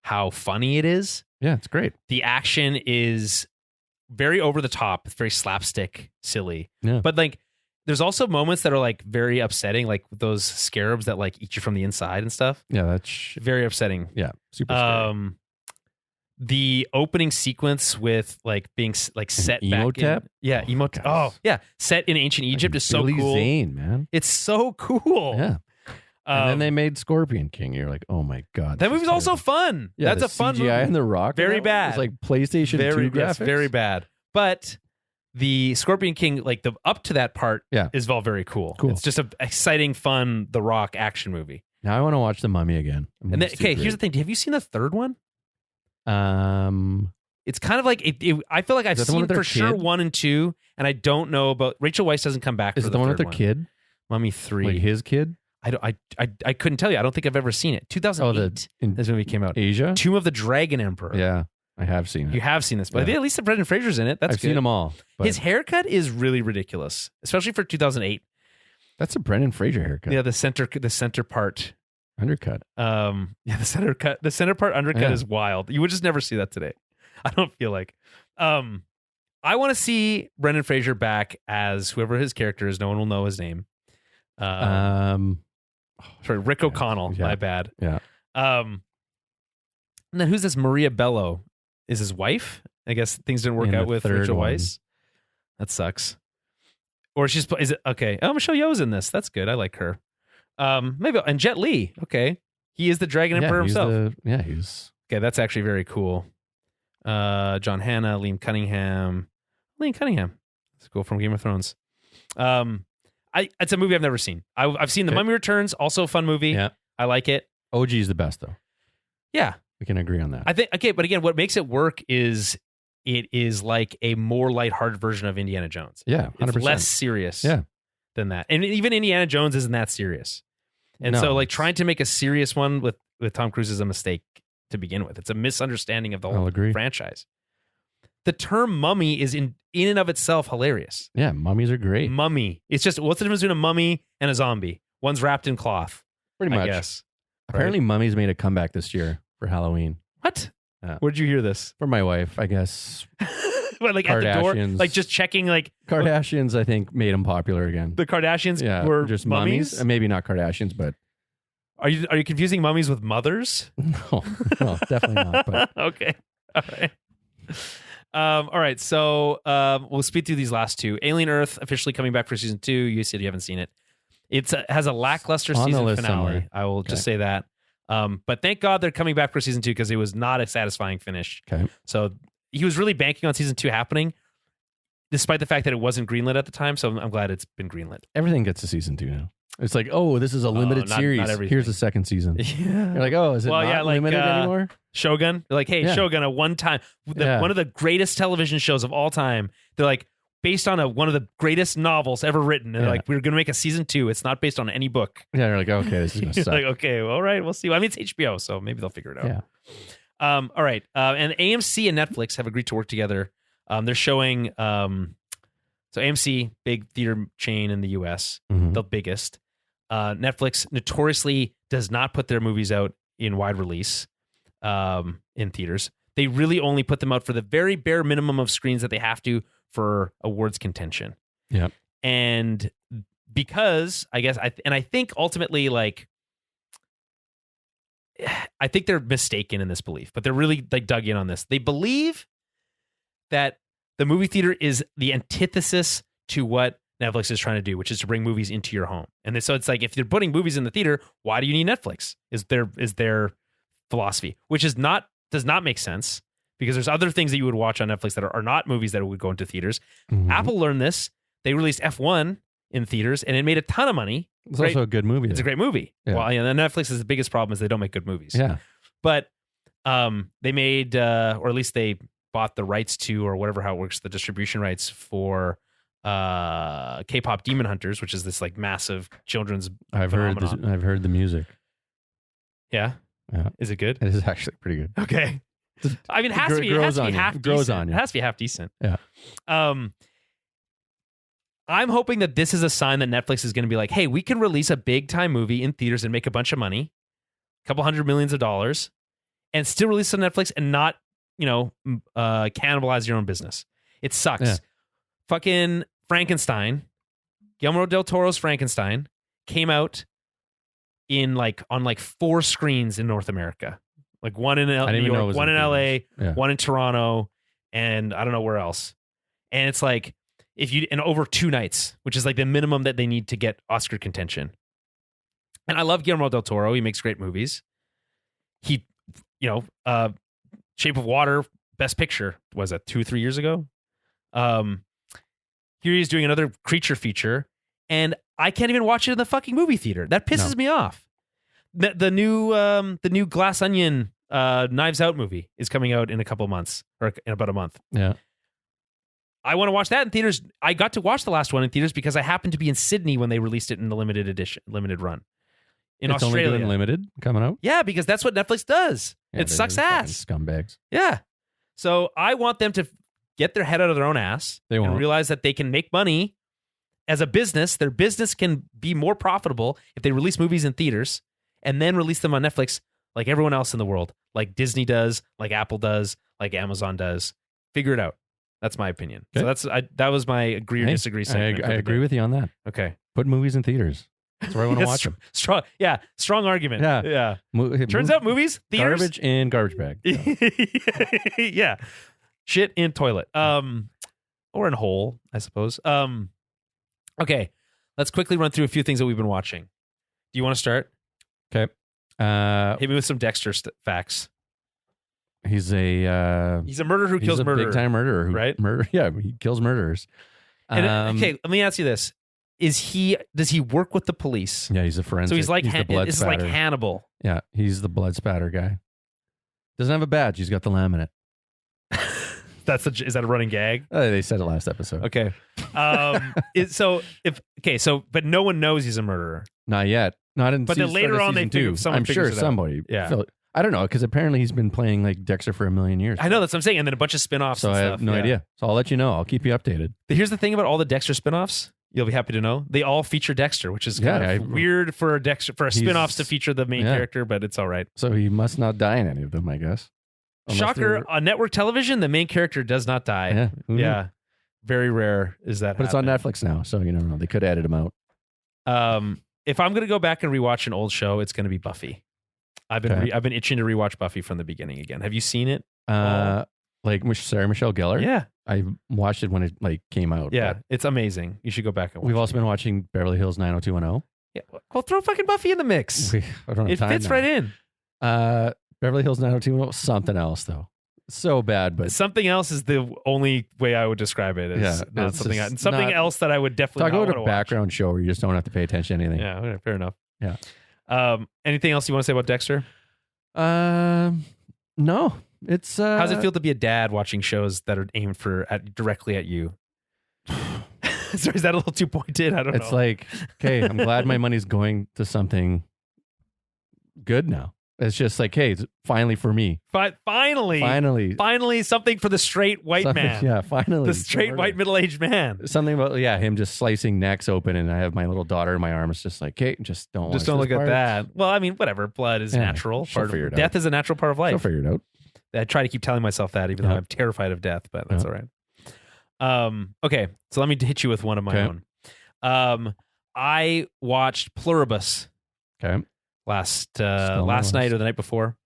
A: how funny it is.
B: Yeah, it's great.
A: The action is very over the top. It's very slapstick, silly.
B: Yeah.
A: But like, there's also moments that are like very upsetting, like those scarabs that like eat you from the inside and stuff.
B: Yeah, that's
A: very upsetting.
B: Yeah, super scary.
A: The opening sequence with like being like set back in, set in ancient Egypt is so cool.
B: Zane, man.
A: It's so cool.
B: Yeah. And then they made Scorpion King. You're like, oh my god,
A: that movie's also fun.
B: Yeah,
A: that's a fun
B: CGI
A: movie.
B: and The Rock.
A: Very bad.
B: It's like PlayStation 2 graphics.
A: Very bad. But the Scorpion King, like the up to that part, is all very cool. It's just an exciting, fun The Rock action movie.
B: Now I want to watch The Mummy again.
A: And then, here's the thing: have you seen the third one? It's kind of like I feel like I've seen for sure 1 and 2, and I don't know about Rachel Weisz doesn't come back.
B: Is
A: for
B: it the one with their kid?
A: Mummy 3,
B: like his kid.
A: I couldn't tell you. I don't think I've ever seen it. 2008. This movie came out.
B: Asia.
A: Tomb of the Dragon Emperor.
B: Yeah, I have seen it.
A: You have seen this, but at least Brendan Fraser's in it. That's
B: I've seen them all.
A: His haircut is really ridiculous, especially for 2008.
B: That's a Brendan Fraser haircut.
A: Yeah, the center part
B: undercut.
A: The center part undercut is wild. You would just never see that today. I don't feel like. I want to see Brendan Fraser back as whoever his character is. No one will know his name. Rick O'Connell.
B: Yeah.
A: My bad.
B: Yeah.
A: And then who's this? Maria Bello is his wife. I guess things didn't work out with Rachel Weisz. That sucks. Or is it okay? Oh, Michelle Yeoh's in this. That's good. I like her. Maybe and Jet Li. Okay, he is the Dragon Emperor himself.
B: He's
A: okay. That's actually very cool. John Hannah, Liam Cunningham. Let's go from Game of Thrones. It's a movie I've never seen. I've seen The Mummy Returns, also a fun movie.
B: Yeah,
A: I like it.
B: OG is the best though.
A: Yeah,
B: we can agree on that.
A: I think but again, what makes it work is it is like a more lighthearted version of Indiana Jones.
B: Yeah, 100%.
A: It's less serious.
B: Yeah.
A: Than that, and even Indiana Jones isn't that serious. And so, like trying to make a serious one with Tom Cruise is a mistake to begin with. It's a misunderstanding of the whole franchise. The term mummy is in and of itself hilarious.
B: Yeah, mummies are great.
A: Mummy. It's just, what's the difference between a mummy and a zombie? One's wrapped in cloth.
B: Pretty much.
A: I guess.
B: Apparently, mummies made a comeback this year for Halloween.
A: What? Where'd you hear this?
B: From my wife, I guess.
A: What, like at the door? Like just checking like...
B: Kardashians, I think, made them popular again.
A: The Kardashians were
B: just
A: mummies?
B: Maybe not Kardashians, but...
A: Are you confusing mummies with mothers?
B: No, definitely not. But...
A: Okay. All right. All right. So we'll speed through these last two. Alien Earth officially coming back for season 2. You said you haven't seen it. It has a lackluster season finale. Somewhere. I will just say that. But thank God they're coming back for season 2 because it was not a satisfying finish.
B: Okay.
A: So he was really banking on season 2 happening, despite the fact that it wasn't greenlit at the time. So I'm glad it's been greenlit.
B: Everything gets a season 2 now. It's like, oh, this is a limited series. Not here's the second season.
A: Yeah.
B: You're like, oh, is it not limited anymore?
A: Shogun. They're like, hey, Shogun, one of the greatest television shows of all time. They're like, based on one of the greatest novels ever written. And they're like, we're going to make a season 2. It's not based on any book.
B: Yeah, you're like, okay, this is going to suck.
A: Like, okay, well, all right, we'll see. I mean, it's HBO, so maybe they'll figure it out.
B: Yeah.
A: All right. And AMC and Netflix have agreed to work together. They're showing, so AMC, big theater chain in the US, the biggest. Netflix notoriously does not put their movies out in wide release in theaters. they really only put them out for the very bare minimum of screens that they have to for awards contention.
B: Yeah.
A: And because I guess I think ultimately, like, I think they're mistaken in this belief, but they're really like dug in on this. They believe that the movie theater is the antithesis to what Netflix is trying to do, which is to bring movies into your home. And so it's like, if you're putting movies in the theater, why do you need Netflix? Is their philosophy, which does not make sense, because there's other things that you would watch on Netflix that are not movies that would go into theaters.
B: Mhm.
A: Apple learned this. They released F1 in theaters, and it made a ton of money.
B: It's also a good movie.
A: It's a great movie.
B: Yeah.
A: Well, Netflix's biggest problem is they don't make good movies.
B: Yeah.
A: But they made, or at least they bought the rights to, or whatever, how it works, the distribution rights for K-pop Demon Hunters, which is this like massive children's phenomenon.
B: I've heard the music.
A: Yeah.
B: Yeah.
A: Is it good?
B: It is actually pretty good.
A: Okay. I mean, it has to be half decent. It has to be half decent.
B: Yeah.
A: I'm hoping that this is a sign that Netflix is going to be like, hey, we can release a big time movie in theaters and make a bunch of money, a couple $100 million, and still release it on Netflix and not, cannibalize your own business. It sucks.
B: Yeah.
A: Fucking Frankenstein, Guillermo del Toro's Frankenstein, came out on 4 screens in North America. Like one in New York, one in LA, one in Toronto, and I don't know where else. And it's like, and over 2 nights, which is like the minimum that they need to get Oscar contention. And I love Guillermo del Toro. He makes great movies. He, Shape of Water, Best Picture, was that 2-3 years ago? Here he's doing another creature feature, and I can't even watch it in the fucking movie theater. That pisses me off. The new Glass Onion Knives Out movie is coming out in a couple of months, or in about a month.
B: Yeah.
A: I want to watch that in theaters. I got to watch the last one in theaters because I happened to be in Sydney when they released it in the limited run. In
B: it's
A: Australia.
B: Only doing limited coming out?
A: Yeah, because that's what Netflix does.
B: Yeah,
A: it sucks ass.
B: Scumbags.
A: Yeah. So I want them to get their head out of their own ass and realize that they can make money as a business. Their business can be more profitable if they release movies in theaters and then release them on Netflix like everyone else in the world, like Disney does, like Apple does, like Amazon does. Figure it out. That's my opinion.
B: Okay.
A: So that was my agree or disagree segment.
B: I agree with you on that.
A: Okay.
B: Put movies in theaters. That's where I want to watch them.
A: Strong argument.
B: Yeah.
A: Turns out movies, theaters,
B: garbage in garbage bag. So.
A: Yeah. Shit in toilet. Or in hole, I suppose. Okay. Let's quickly run through a few things that we've been watching. Do you want to start?
B: Okay.
A: Hit me with some Dexter facts.
B: He's a
A: murderer who kills murderers.
B: Big time murderer,
A: right?
B: He kills murderers.
A: Okay, let me ask you this: does he work with the police?
B: Yeah, he's a forensic.
A: So he's like
B: the blood
A: this
B: spatter.
A: is like Hannibal.
B: Yeah, he's the blood spatter guy. Doesn't have a badge. He's got the laminate.
A: Is that a running gag?
B: They said it last episode.
A: Okay. But no one knows he's a murderer.
B: Not yet. Not in.
A: But then later on, they figure someone.
B: I'm sure somebody.
A: Yeah.
B: I don't know, because apparently he's been playing like Dexter for 1 million years.
A: I know, that's what I'm saying. And then a bunch of spin-offs.
B: So
A: and
B: I
A: stuff.
B: have no idea. So I'll let you know. I'll keep you updated.
A: But here's the thing about all the Dexter spin-offs. You'll be happy to know they all feature Dexter, which is kind of weird for a spin-offs to feature the main character, but it's all right.
B: So he must not die in any of them, I guess.
A: Shocker, on network television, the main character does not die. Yeah. Very rare is that.
B: But it's on Netflix now, so you don't know. They could edit him out.
A: If I'm going to go back and rewatch an old show, it's going to be Buffy. I've been itching to rewatch Buffy from the beginning again. Have you seen it?
B: Like Sarah Michelle Gellar?
A: Yeah.
B: I watched it when it came out.
A: Yeah, it's amazing. You should go back and watch it.
B: We've also been watching Beverly Hills 90210.
A: Yeah. Well, throw fucking Buffy in the mix.
B: I don't have time
A: fits
B: now.
A: right in.
B: Beverly Hills 90210, something else though. So bad, but
A: something else is the only way I would describe it. Something else that I would definitely
B: talk about a background show where you just don't have to pay attention to anything.
A: Yeah, fair enough.
B: Yeah.
A: Anything else you want to say about Dexter?
B: No. It's
A: how's it feel to be a dad watching shows that are aimed directly at you? So is that a little too pointed? I don't know.
B: It's like, okay, I'm glad my money's going to something good now. It's just like, hey, it's finally for me. Finally,
A: something for the straight white man.
B: Yeah, finally.
A: The straight white middle-aged man.
B: Something about, him just slicing necks open, and I have my little daughter in my arm. It's just like, hey, just don't
A: look at that. Well, I mean, whatever. Blood is natural. Death is a natural part of life.
B: She'll figure it out.
A: I try to keep telling myself that, even though I'm terrified of death, but that's all right. Okay, so let me hit you with one of my own. I watched Pluribus.
B: Okay.
A: Last night or the night before.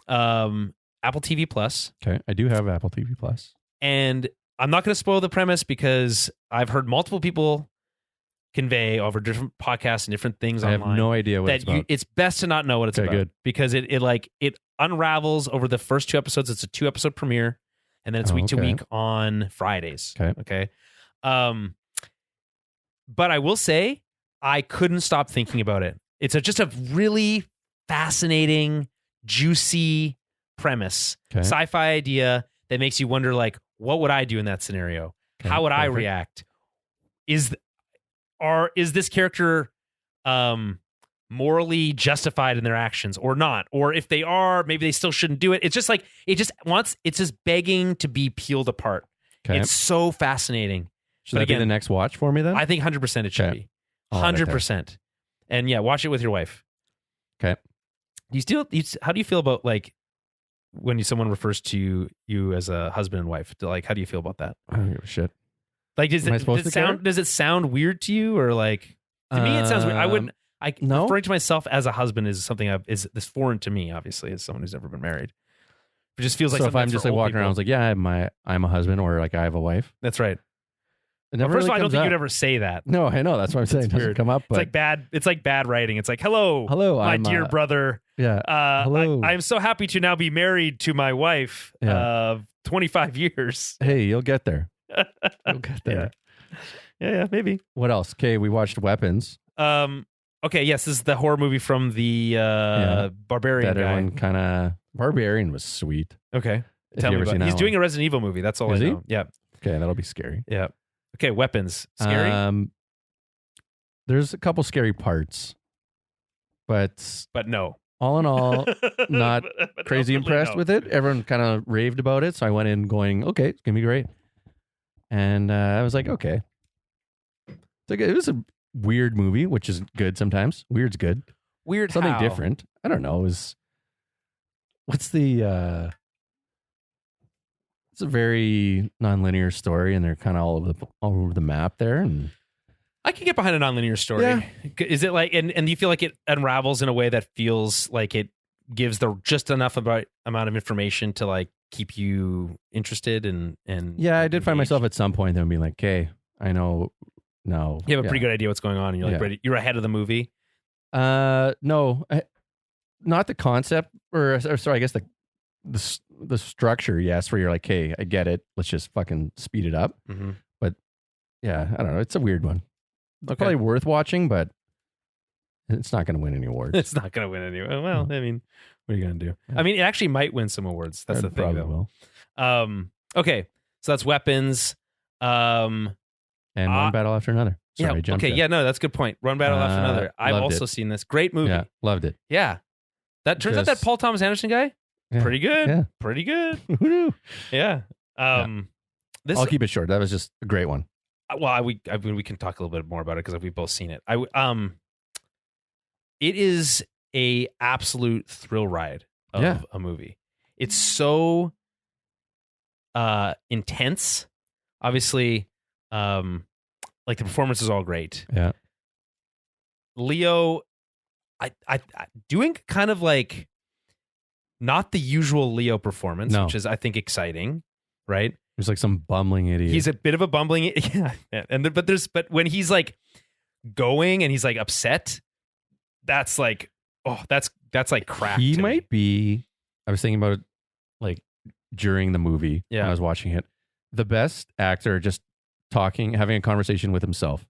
A: Apple TV Plus.
B: Okay, I do have Apple TV Plus.
A: And I'm not going to spoil the premise because I've heard multiple people convey over different podcasts and different things online.
B: I have no idea what it's about.
A: It's best to not know what it's about. Good. Because it unravels over the first 2 episodes. It's a 2-episode premiere, and then it's week to week on Fridays. Okay. But I will say I couldn't stop thinking about it. It's just a really fascinating, juicy premise, sci-fi idea that makes you wonder, like, what would I do in that scenario? How would I react? Is this character morally justified in their actions or not? Or if they are, maybe they still shouldn't do it. It's just like it's just begging to be peeled apart. It's so fascinating.
B: Should that be the next watch for me then?
A: I think 100% it should be. 100%. And yeah, watch it with your wife.
B: Okay.
A: How do you feel about, like, when someone refers to you as a husband and wife? Like, how do you feel about that?
B: I don't give a shit.
A: Like, does it sound weird to you, or like, to me it sounds weird. Referring to myself as a husband is something is foreign to me, obviously, as someone who's never been married. It just feels like,
B: so if I'm just like walking around, I was like, yeah, I'm a husband, or like I have a wife.
A: That's right. First of all, I don't think you'd ever say that.
B: No, I know. That's what I'm saying. It doesn't come up. But
A: It's like bad writing. It's like, hello, my dear brother.
B: Yeah.
A: Hello. I am so happy to now be married to my wife of 25 years.
B: Hey, you'll get there. You'll get there.
A: Yeah, maybe.
B: What else? Okay, we watched Weapons.
A: Okay, yes, this is the horror movie from the Barbarian guy.
B: Barbarian was sweet.
A: Okay. Tell me about it. He's doing a Resident Evil movie. That's all I know. Yeah.
B: Okay, that'll be scary.
A: Yeah. Okay, Weapons. Scary?
B: There's a couple scary parts, but
A: no.
B: All in all, not crazy impressed with it. Everyone kind of raved about it, so I went in going, okay, it's going to be great. And I was like, okay. It was a weird movie, which is good sometimes. Weird's good.
A: Weird
B: Something different. I don't know. It's a very nonlinear story, and they're kind of all over the map there. And
A: I can get behind a nonlinear story.
B: Yeah.
A: Is it like, and you feel like it unravels in a way that feels like it gives just enough amount of information to, like, keep you interested and
B: yeah, I did find myself at some point then being like, okay, I know now.
A: You have a pretty good idea what's going on, and you're like, ready, you're ahead of the movie.
B: No, not the concept, or sorry, I guess the structure, yes, where you're like, hey, I get it. Let's just fucking speed it up.
A: Mm-hmm.
B: But yeah, I don't know. It's a weird one.
A: Okay.
B: Probably worth watching, but it's not going to win any awards.
A: It's not going to win any. Well, I mean, what are you going to do? I mean, it actually might win some awards. That's the thing, though.
B: Will.
A: Okay, so that's Weapons.
B: And One Battle After Another. Sorry,
A: that's a good point. One Battle After Another. I've also seen this. Great movie.
B: Yeah, loved it.
A: Yeah. That turns out that Paul Thomas Anderson guy, pretty good.
B: Yeah.
A: Pretty good.
B: Who knew?
A: Yeah.
B: I'll keep it short. That was just a great one.
A: Well, we can talk a little bit more about it because we've both seen it. It is a absolute thrill ride of a movie. It's so intense. Obviously, like, the performance is all great.
B: Yeah.
A: Leo, I doing kind of like not the usual Leo performance, which is, I think, exciting, right?
B: He's like some bumbling idiot.
A: He's a bit of a bumbling idiot. Yeah. But when he's like going and he's like upset, that's like, that's like crack.
B: He might be, I was thinking about it like during the movie when I was watching it, the best actor just talking, having a conversation with himself.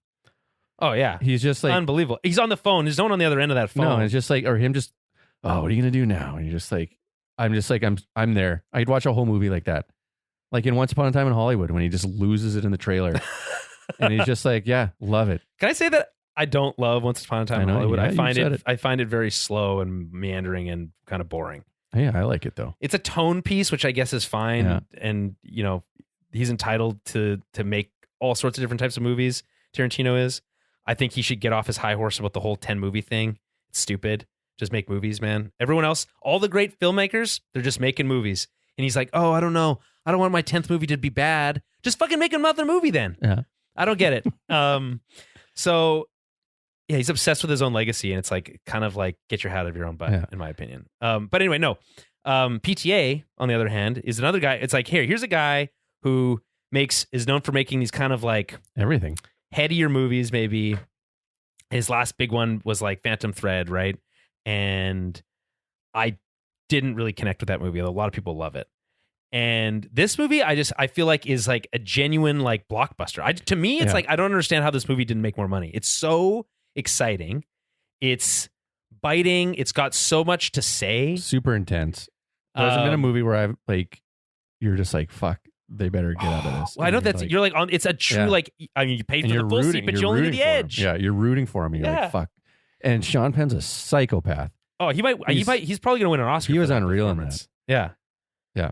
A: Oh yeah.
B: He's just like
A: unbelievable. He's on the phone. There's no one on the other end of that phone.
B: No, it's just like, or him just, what are you going to do now? And you're just like, I'm there. I'd watch a whole movie like that. Like in Once Upon a Time in Hollywood, when he just loses it in the trailer. And he's just like, yeah, love it.
A: Can I say that I don't love Once Upon a Time in Hollywood? I find it very slow and meandering and kind of boring.
B: Yeah, I like it though.
A: It's a tone piece, which I guess is fine.
B: Yeah.
A: And he's entitled to make all sorts of different types of movies. Tarantino is. I think he should get off his high horse about the whole 10 movie thing. It's stupid. Just make movies, man. Everyone else, all the great filmmakers, they're just making movies. and he's like, oh, I don't know, I don't want my 10th movie to be bad. Just fucking make another movie then.
B: Yeah.
A: I don't get it. So yeah, he's obsessed with his own legacy, and it's like kind of like get your hat out of your own butt, in my opinion. But anyway, no. PTA, on the other hand, is another guy. It's like, here's a guy who is known for making these kind of like
B: everything
A: headier movies. Maybe his last big one was like Phantom Thread, right? And I didn't really connect with that movie, although a lot of people love it. And this movie, I feel like is like a genuine like blockbuster. To me, it's like I don't understand how this movie didn't make more money. It's so exciting. It's biting. It's got so much to say.
B: Super intense. There hasn't been a movie where I've like, you're just like, fuck, they better get out of this.
A: Well, I know that's, you're like on, it's a true, like, I mean, you paid for the full seat, but you only need the edge.
B: Yeah, you're rooting for him. You're like, fuck. And Sean Penn's a psychopath.
A: Oh, he's probably going to win an Oscar.
B: He was unreal in that.
A: Yeah.
B: Yeah.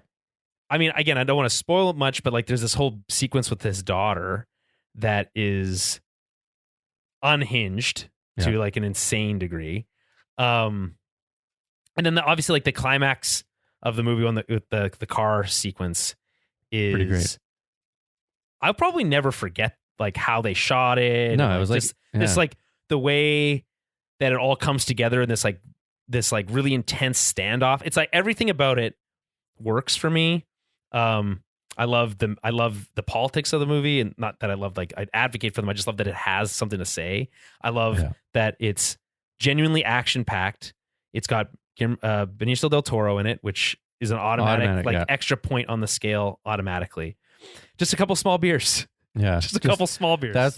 A: I mean, again, I don't want to spoil it much, but like there's this whole sequence with his daughter that is unhinged to like an insane degree. And then obviously like the climax of the movie on the car sequence is
B: pretty great.
A: I'll probably never forget like how they shot it.
B: No, it was like
A: this like the way that it all comes together in this like really intense standoff. It's like everything about it works for me. I love the politics of the movie, and not that I love like I advocate for them. I just love that it has something to say. I love that it's genuinely action packed. It's got Benicio del Toro in it, which is an automatic extra point on the scale automatically. Just a couple small beers.
B: Yeah,
A: just a couple small beers.
B: That's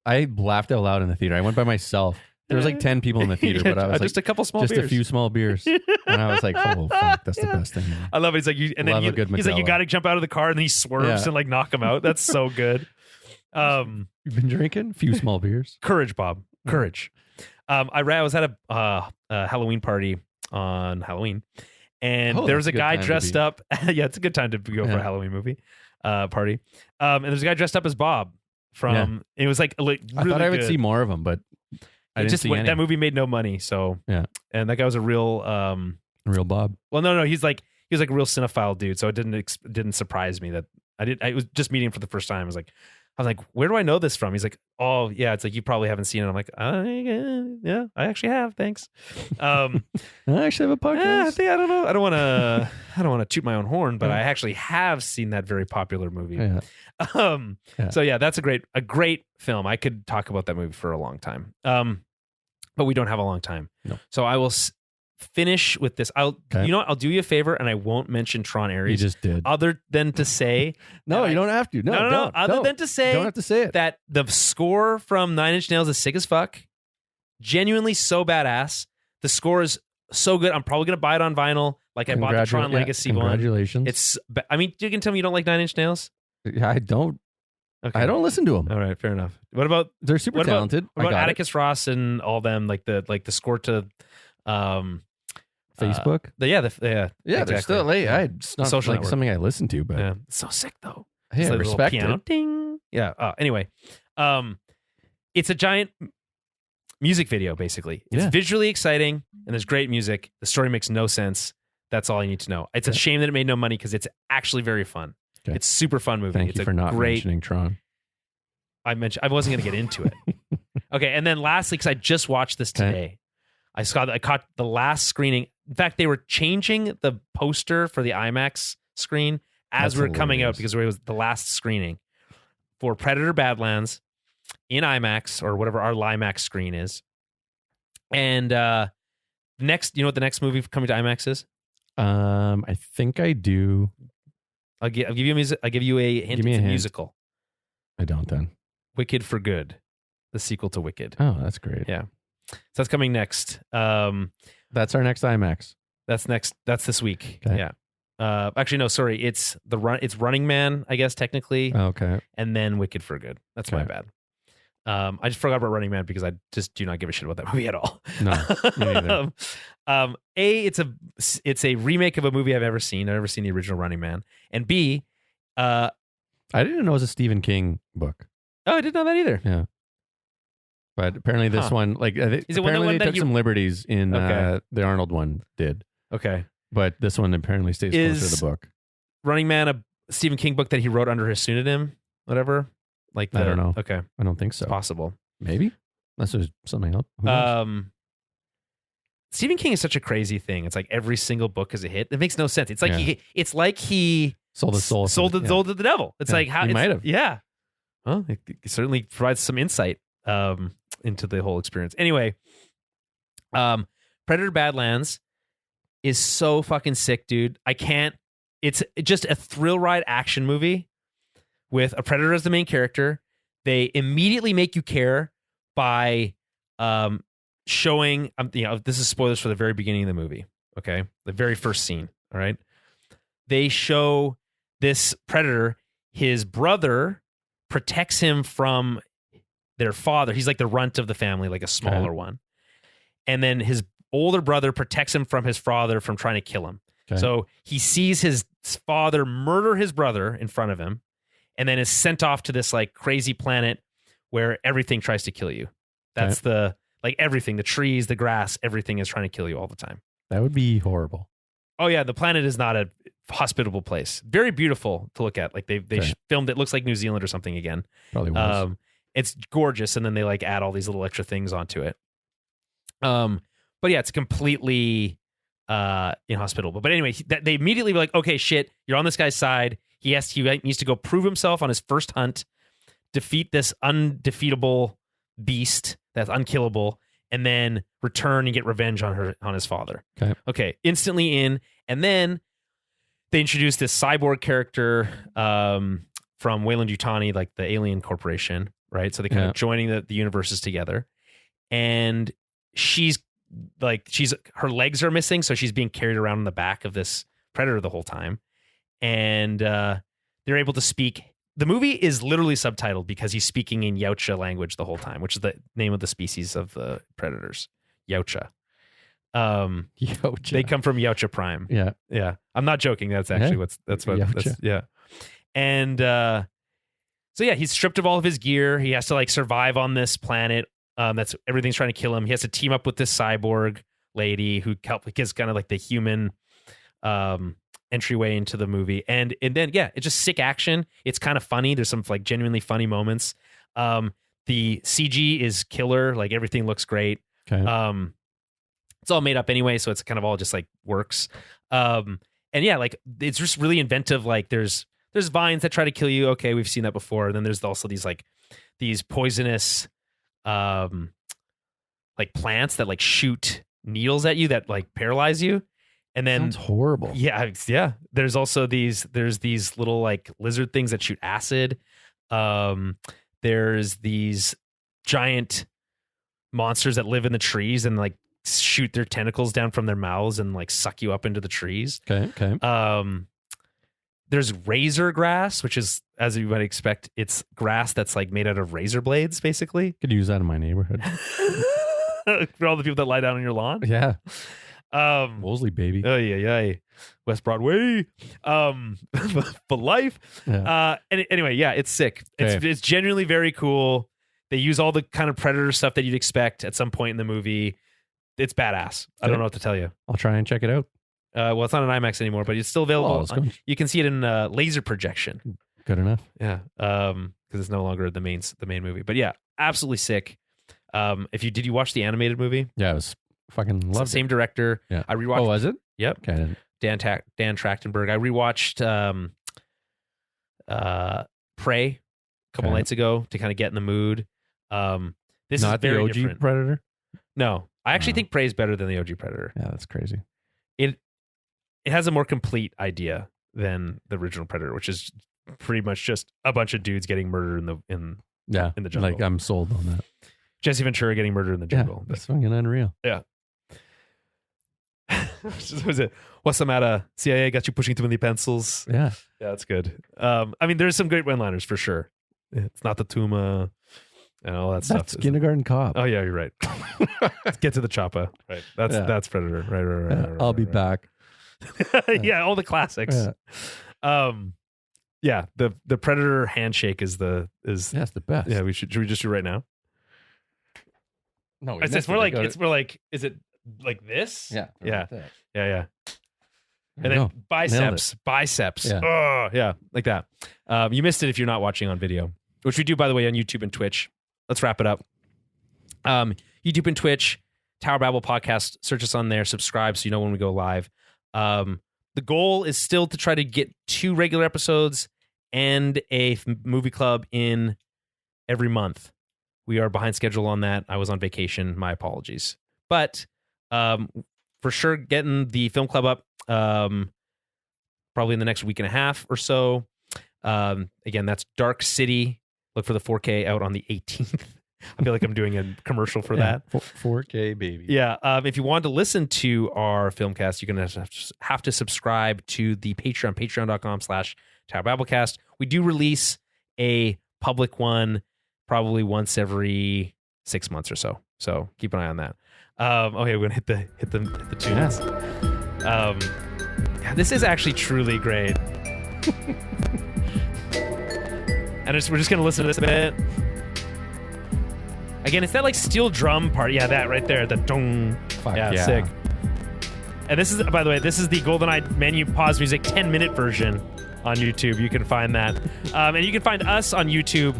B: I laughed out loud in the theater. I went by myself. There was like 10 people in the theater, but I was
A: just
B: like,
A: a couple small beers.
B: Just a few small beers. And I was like, oh, fuck, that's the best thing.
A: I love it. He's like, he's like, you got to jump out of the car, and then he swerves and like knock him out. That's so good.
B: You've been drinking? A few small beers.
A: Courage, Bob. Courage. I was at a Halloween party on Halloween, and there was a guy dressed up. Yeah, it's a good time to go for a Halloween movie party. And there's a guy dressed up as Bob from. It was like really
B: I thought I would see more of him, but I didn't see any.
A: That movie made no money, so and that guy was a real
B: Bob.
A: Well, no, he was like a real cinephile dude, so it didn't surprise me that I was just meeting him for the first time. I was like, where do I know this from? He's like, oh yeah, it's like you probably haven't seen it. I'm like, yeah, I actually have. Thanks.
B: I actually have a podcast.
A: I don't know. I don't want to toot my own horn, but I actually have seen that very popular movie. So yeah, that's a great film. I could talk about that movie for a long time. But we don't have a long time. No. So I will finish with this. You know what? I'll do you a favor, and I won't mention Tron Ares.
B: You just did.
A: Other than to say,
B: no, you don't have to. No, don't.
A: Other than to say,
B: don't have to say it.
A: That the score from Nine Inch Nails is sick as fuck. Genuinely so badass. The score is so good. I'm probably gonna buy it on vinyl, like I bought the Tron Legacy one.
B: Congratulations.
A: I mean, you can tell me you don't like Nine Inch Nails.
B: I don't. Okay. I don't listen to them.
A: All right, fair enough. What about
B: they're super talented?
A: What about Atticus Ross and all them? Like the score to
B: Facebook.
A: Exactly.
B: They're still late. It's not
A: social
B: like
A: network.
B: something I listen to, but
A: it's so sick though.
B: Hey, I respect
A: piano,
B: it.
A: Ding. Yeah. Anyway, it's a giant music video. Basically, it's visually exciting and there's great music. The story makes no sense. That's all you need to know. It's a shame that it made no money because it's actually very fun. Okay. It's a super fun movie.
B: Thank you for not mentioning Tron.
A: I wasn't going to get into it. Okay, and then lastly, because I just watched this today, I caught the last screening. In fact, they were changing the poster for the IMAX screen as we were coming out because it was the last screening for Predator Badlands in IMAX or whatever our Limax screen is. And next, you know what the next movie coming to IMAX is?
B: I think I do.
A: I'll give you a music. I'll give you a hint. It's a musical.
B: I don't then.
A: Wicked for Good, the sequel to Wicked.
B: Oh, that's great.
A: Yeah, so that's coming next.
B: That's our next IMAX.
A: That's next. That's this week.
B: Okay.
A: Yeah. Actually, no. Sorry. It's It's Running Man, I guess technically.
B: Okay.
A: And then Wicked for Good. That's my bad. I just forgot about Running Man because I just do not give a shit about that movie at all.
B: No, me neither.
A: It's a remake of a movie I've never seen. I've never seen the original Running Man. And B,
B: I didn't know it was a Stephen King book.
A: Oh, I didn't know that either.
B: Yeah. But apparently this one, like,
A: is it
B: apparently
A: one
B: they took some liberties in the Arnold one did.
A: Okay.
B: But this one apparently stays closer to the book.
A: Running Man a Stephen King book that he wrote under his pseudonym? Whatever? I
B: don't know.
A: Okay.
B: I don't think so.
A: It's possible.
B: Maybe. Unless there's something else.
A: Stephen King is such a crazy thing. It's like every single book is a hit. It makes no sense. It's like he
B: sold his soul.
A: Sold to the devil. It's like how
B: he might have.
A: Yeah. Well, it certainly provides some insight into the whole experience. Anyway, Predator Badlands is so fucking sick, dude. It's just a thrill ride action movie with a predator as the main character. They immediately make you care by showing, this is spoilers for the very beginning of the movie. Okay. The very first scene. All right. They show this predator, his brother protects him from their father. He's like the runt of the family, like a smaller one. And then his older brother protects him from his father from trying to kill him. Okay. So he sees his father murder his brother in front of him and then is sent off to this like crazy planet where everything tries to kill you. That's everything, the trees, the grass, everything is trying to kill you all the time.
B: That would be horrible.
A: Oh yeah. The planet is not a hospitable place. Very beautiful to look at. Like they filmed it. Looks like New Zealand or something again.
B: Probably was.
A: It's gorgeous. And then they like add all these little extra things onto it. But yeah, it's completely inhospitable. But anyway, they immediately were like, okay, shit, you're on this guy's side. He needs to go prove himself on his first hunt, defeat this undefeatable beast that's unkillable, and then return and get revenge on his father. Okay, instantly in. And then they introduced this cyborg character from Weyland-Yutani, like the Alien Corporation, right? So they kind of joining the universes together. And her legs are missing, so she's being carried around in the back of this predator the whole time. And they're able to speak. The movie is literally subtitled because he's speaking in Yautja language the whole time, which is the name of the species of the predators. Yautja.
B: Yautja.
A: They come from Yautja Prime. Yeah. I'm not joking. That's actually yeah. And so yeah, he's stripped of all of his gear. He has to like survive on this planet. That's everything's trying to kill him. He has to team up with this cyborg lady who gives kind of like the human entryway into the movie. And then it's just sick action. It's kind of funny. There's some like genuinely funny moments. The CG is killer. Like everything looks great.
B: Okay.
A: It's all made up anyway, so it's kind of all just like works. And yeah, like it's just really inventive. Like there's vines that try to kill you. Okay, we've seen that before. And then there's also these poisonous like plants that like shoot needles at you that like paralyze you. And then
B: sounds horrible.
A: Yeah. There's also these little like lizard things that shoot acid. There's these giant monsters that live in the trees and like shoot their tentacles down from their mouths and like suck you up into the trees.
B: Okay.
A: There's razor grass, which is, as you might expect, it's grass that's like made out of razor blades, basically.
B: Could use that in my neighborhood.
A: For all the people that lie down on your lawn.
B: Yeah. Mosley, baby.
A: Oh yeah. West Broadway. For life.
B: Yeah.
A: Anyway, yeah, it's sick.
B: Okay.
A: It's genuinely very cool. They use all the kind of predator stuff that you'd expect at some point in the movie. It's badass. I don't know what to tell you.
B: I'll try and check it out.
A: Well, it's not an IMAX anymore, but it's still available.
B: Well,
A: you can see it in laser projection.
B: Good enough.
A: Yeah. Because it's no longer the main movie. But yeah, absolutely sick. Did you watch the animated movie?
B: Yeah, it was fucking loved it.
A: Same director.
B: Yeah.
A: I rewatched.
B: Oh, was it?
A: Yep.
B: Okay.
A: Dan Trachtenberg. I rewatched Prey a couple nights ago to kind of get in the mood. This
B: not
A: is very
B: the OG
A: different.
B: Predator.
A: No, I actually think Prey is better than the OG Predator.
B: Yeah, that's crazy.
A: It has a more complete idea than the original Predator, which is pretty much just a bunch of dudes getting murdered in the jungle.
B: Like I'm sold on that.
A: Jesse Ventura getting murdered in the jungle.
B: Yeah, that's fucking unreal.
A: Yeah. Was it? What's the matter? CIA got you pushing too many pencils.
B: Yeah,
A: that's good. I mean, there's some great one-liners for sure. It's not the Tuma and all that stuff.
B: That's Kindergarten Cop.
A: Oh yeah, you're right. Let's get to the chopper. Right. That's Predator. Right.
B: I'll be back.
A: Yeah, all the classics. Yeah. The Predator handshake is the
B: best.
A: Yeah, should we just do it right now?
B: No,
A: it's more like is it like this?
B: Yeah.
A: Yeah. And then biceps.
B: Yeah.
A: Oh, yeah, like that. You missed it if you're not watching on video, which we do, by the way, on YouTube and Twitch. Let's wrap it up. YouTube and Twitch, Tower of Babble Podcast. Search us on there. Subscribe so you know when we go live. The goal is still to try to get 2 regular episodes and a movie club in every month. We are behind schedule on that. I was on vacation. My apologies. But for sure, getting the film club up probably in the next week and a half or so. Again, that's Dark City. Look for the 4K out on the 18th. I feel like I'm doing a commercial for that.
B: 4K, baby.
A: Yeah. If you want to listen to our filmcast, you're going to have to subscribe to the Patreon, patreon.com/Tower of Babblecast. We do release a public one probably once every 6 months or so. So keep an eye on that. Okay, we're going to hit the tunes. Yeah, this is actually truly great. And we're just going to listen to this a bit. Again, it's that like steel drum part. Yeah, that right there. The dong. Yeah, sick. And this is, by the way, this is the GoldenEye menu pause music 10-minute version on YouTube. You can find that. And you can find us on YouTube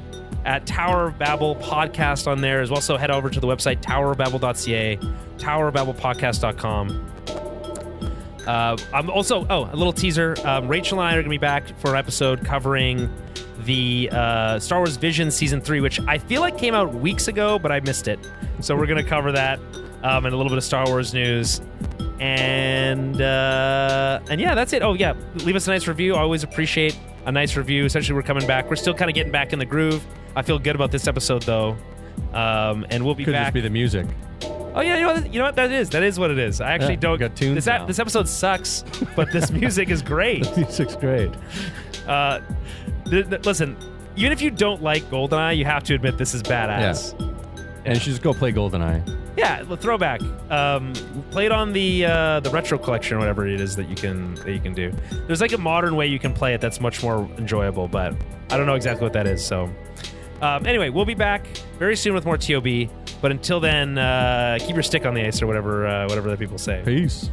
A: at Tower of Babble Podcast on there as well. So head over to the website, towerofbabble.ca, towerofbabblepodcast.com. I'm also, a little teaser. Rachel and I are going to be back for an episode covering the Star Wars Visions Season 3, which I feel like came out weeks ago, but I missed it. So we're going to cover that and a little bit of Star Wars news. And yeah, that's it. Oh, yeah. Leave us a nice review. I always appreciate a nice review. Essentially, we're coming back. We're still kind of getting back in the groove. I feel good about this episode, though. And we'll be
B: back. Could just be the music.
A: Oh, yeah. You know what? That is what it is. I actually don't.
B: Got tunes
A: this episode sucks, but this music is great.
B: The music's great.
A: Listen, even if you don't like GoldenEye, you have to admit this is badass.
B: Yeah. And you should just go play GoldenEye.
A: Yeah, the throwback. Play it on the retro collection or whatever it is that you can do. There's like a modern way you can play it that's much more enjoyable, but I don't know exactly what that is. So anyway, we'll be back very soon with more TOB. But until then, keep your stick on the ice or whatever the people say.
B: Peace.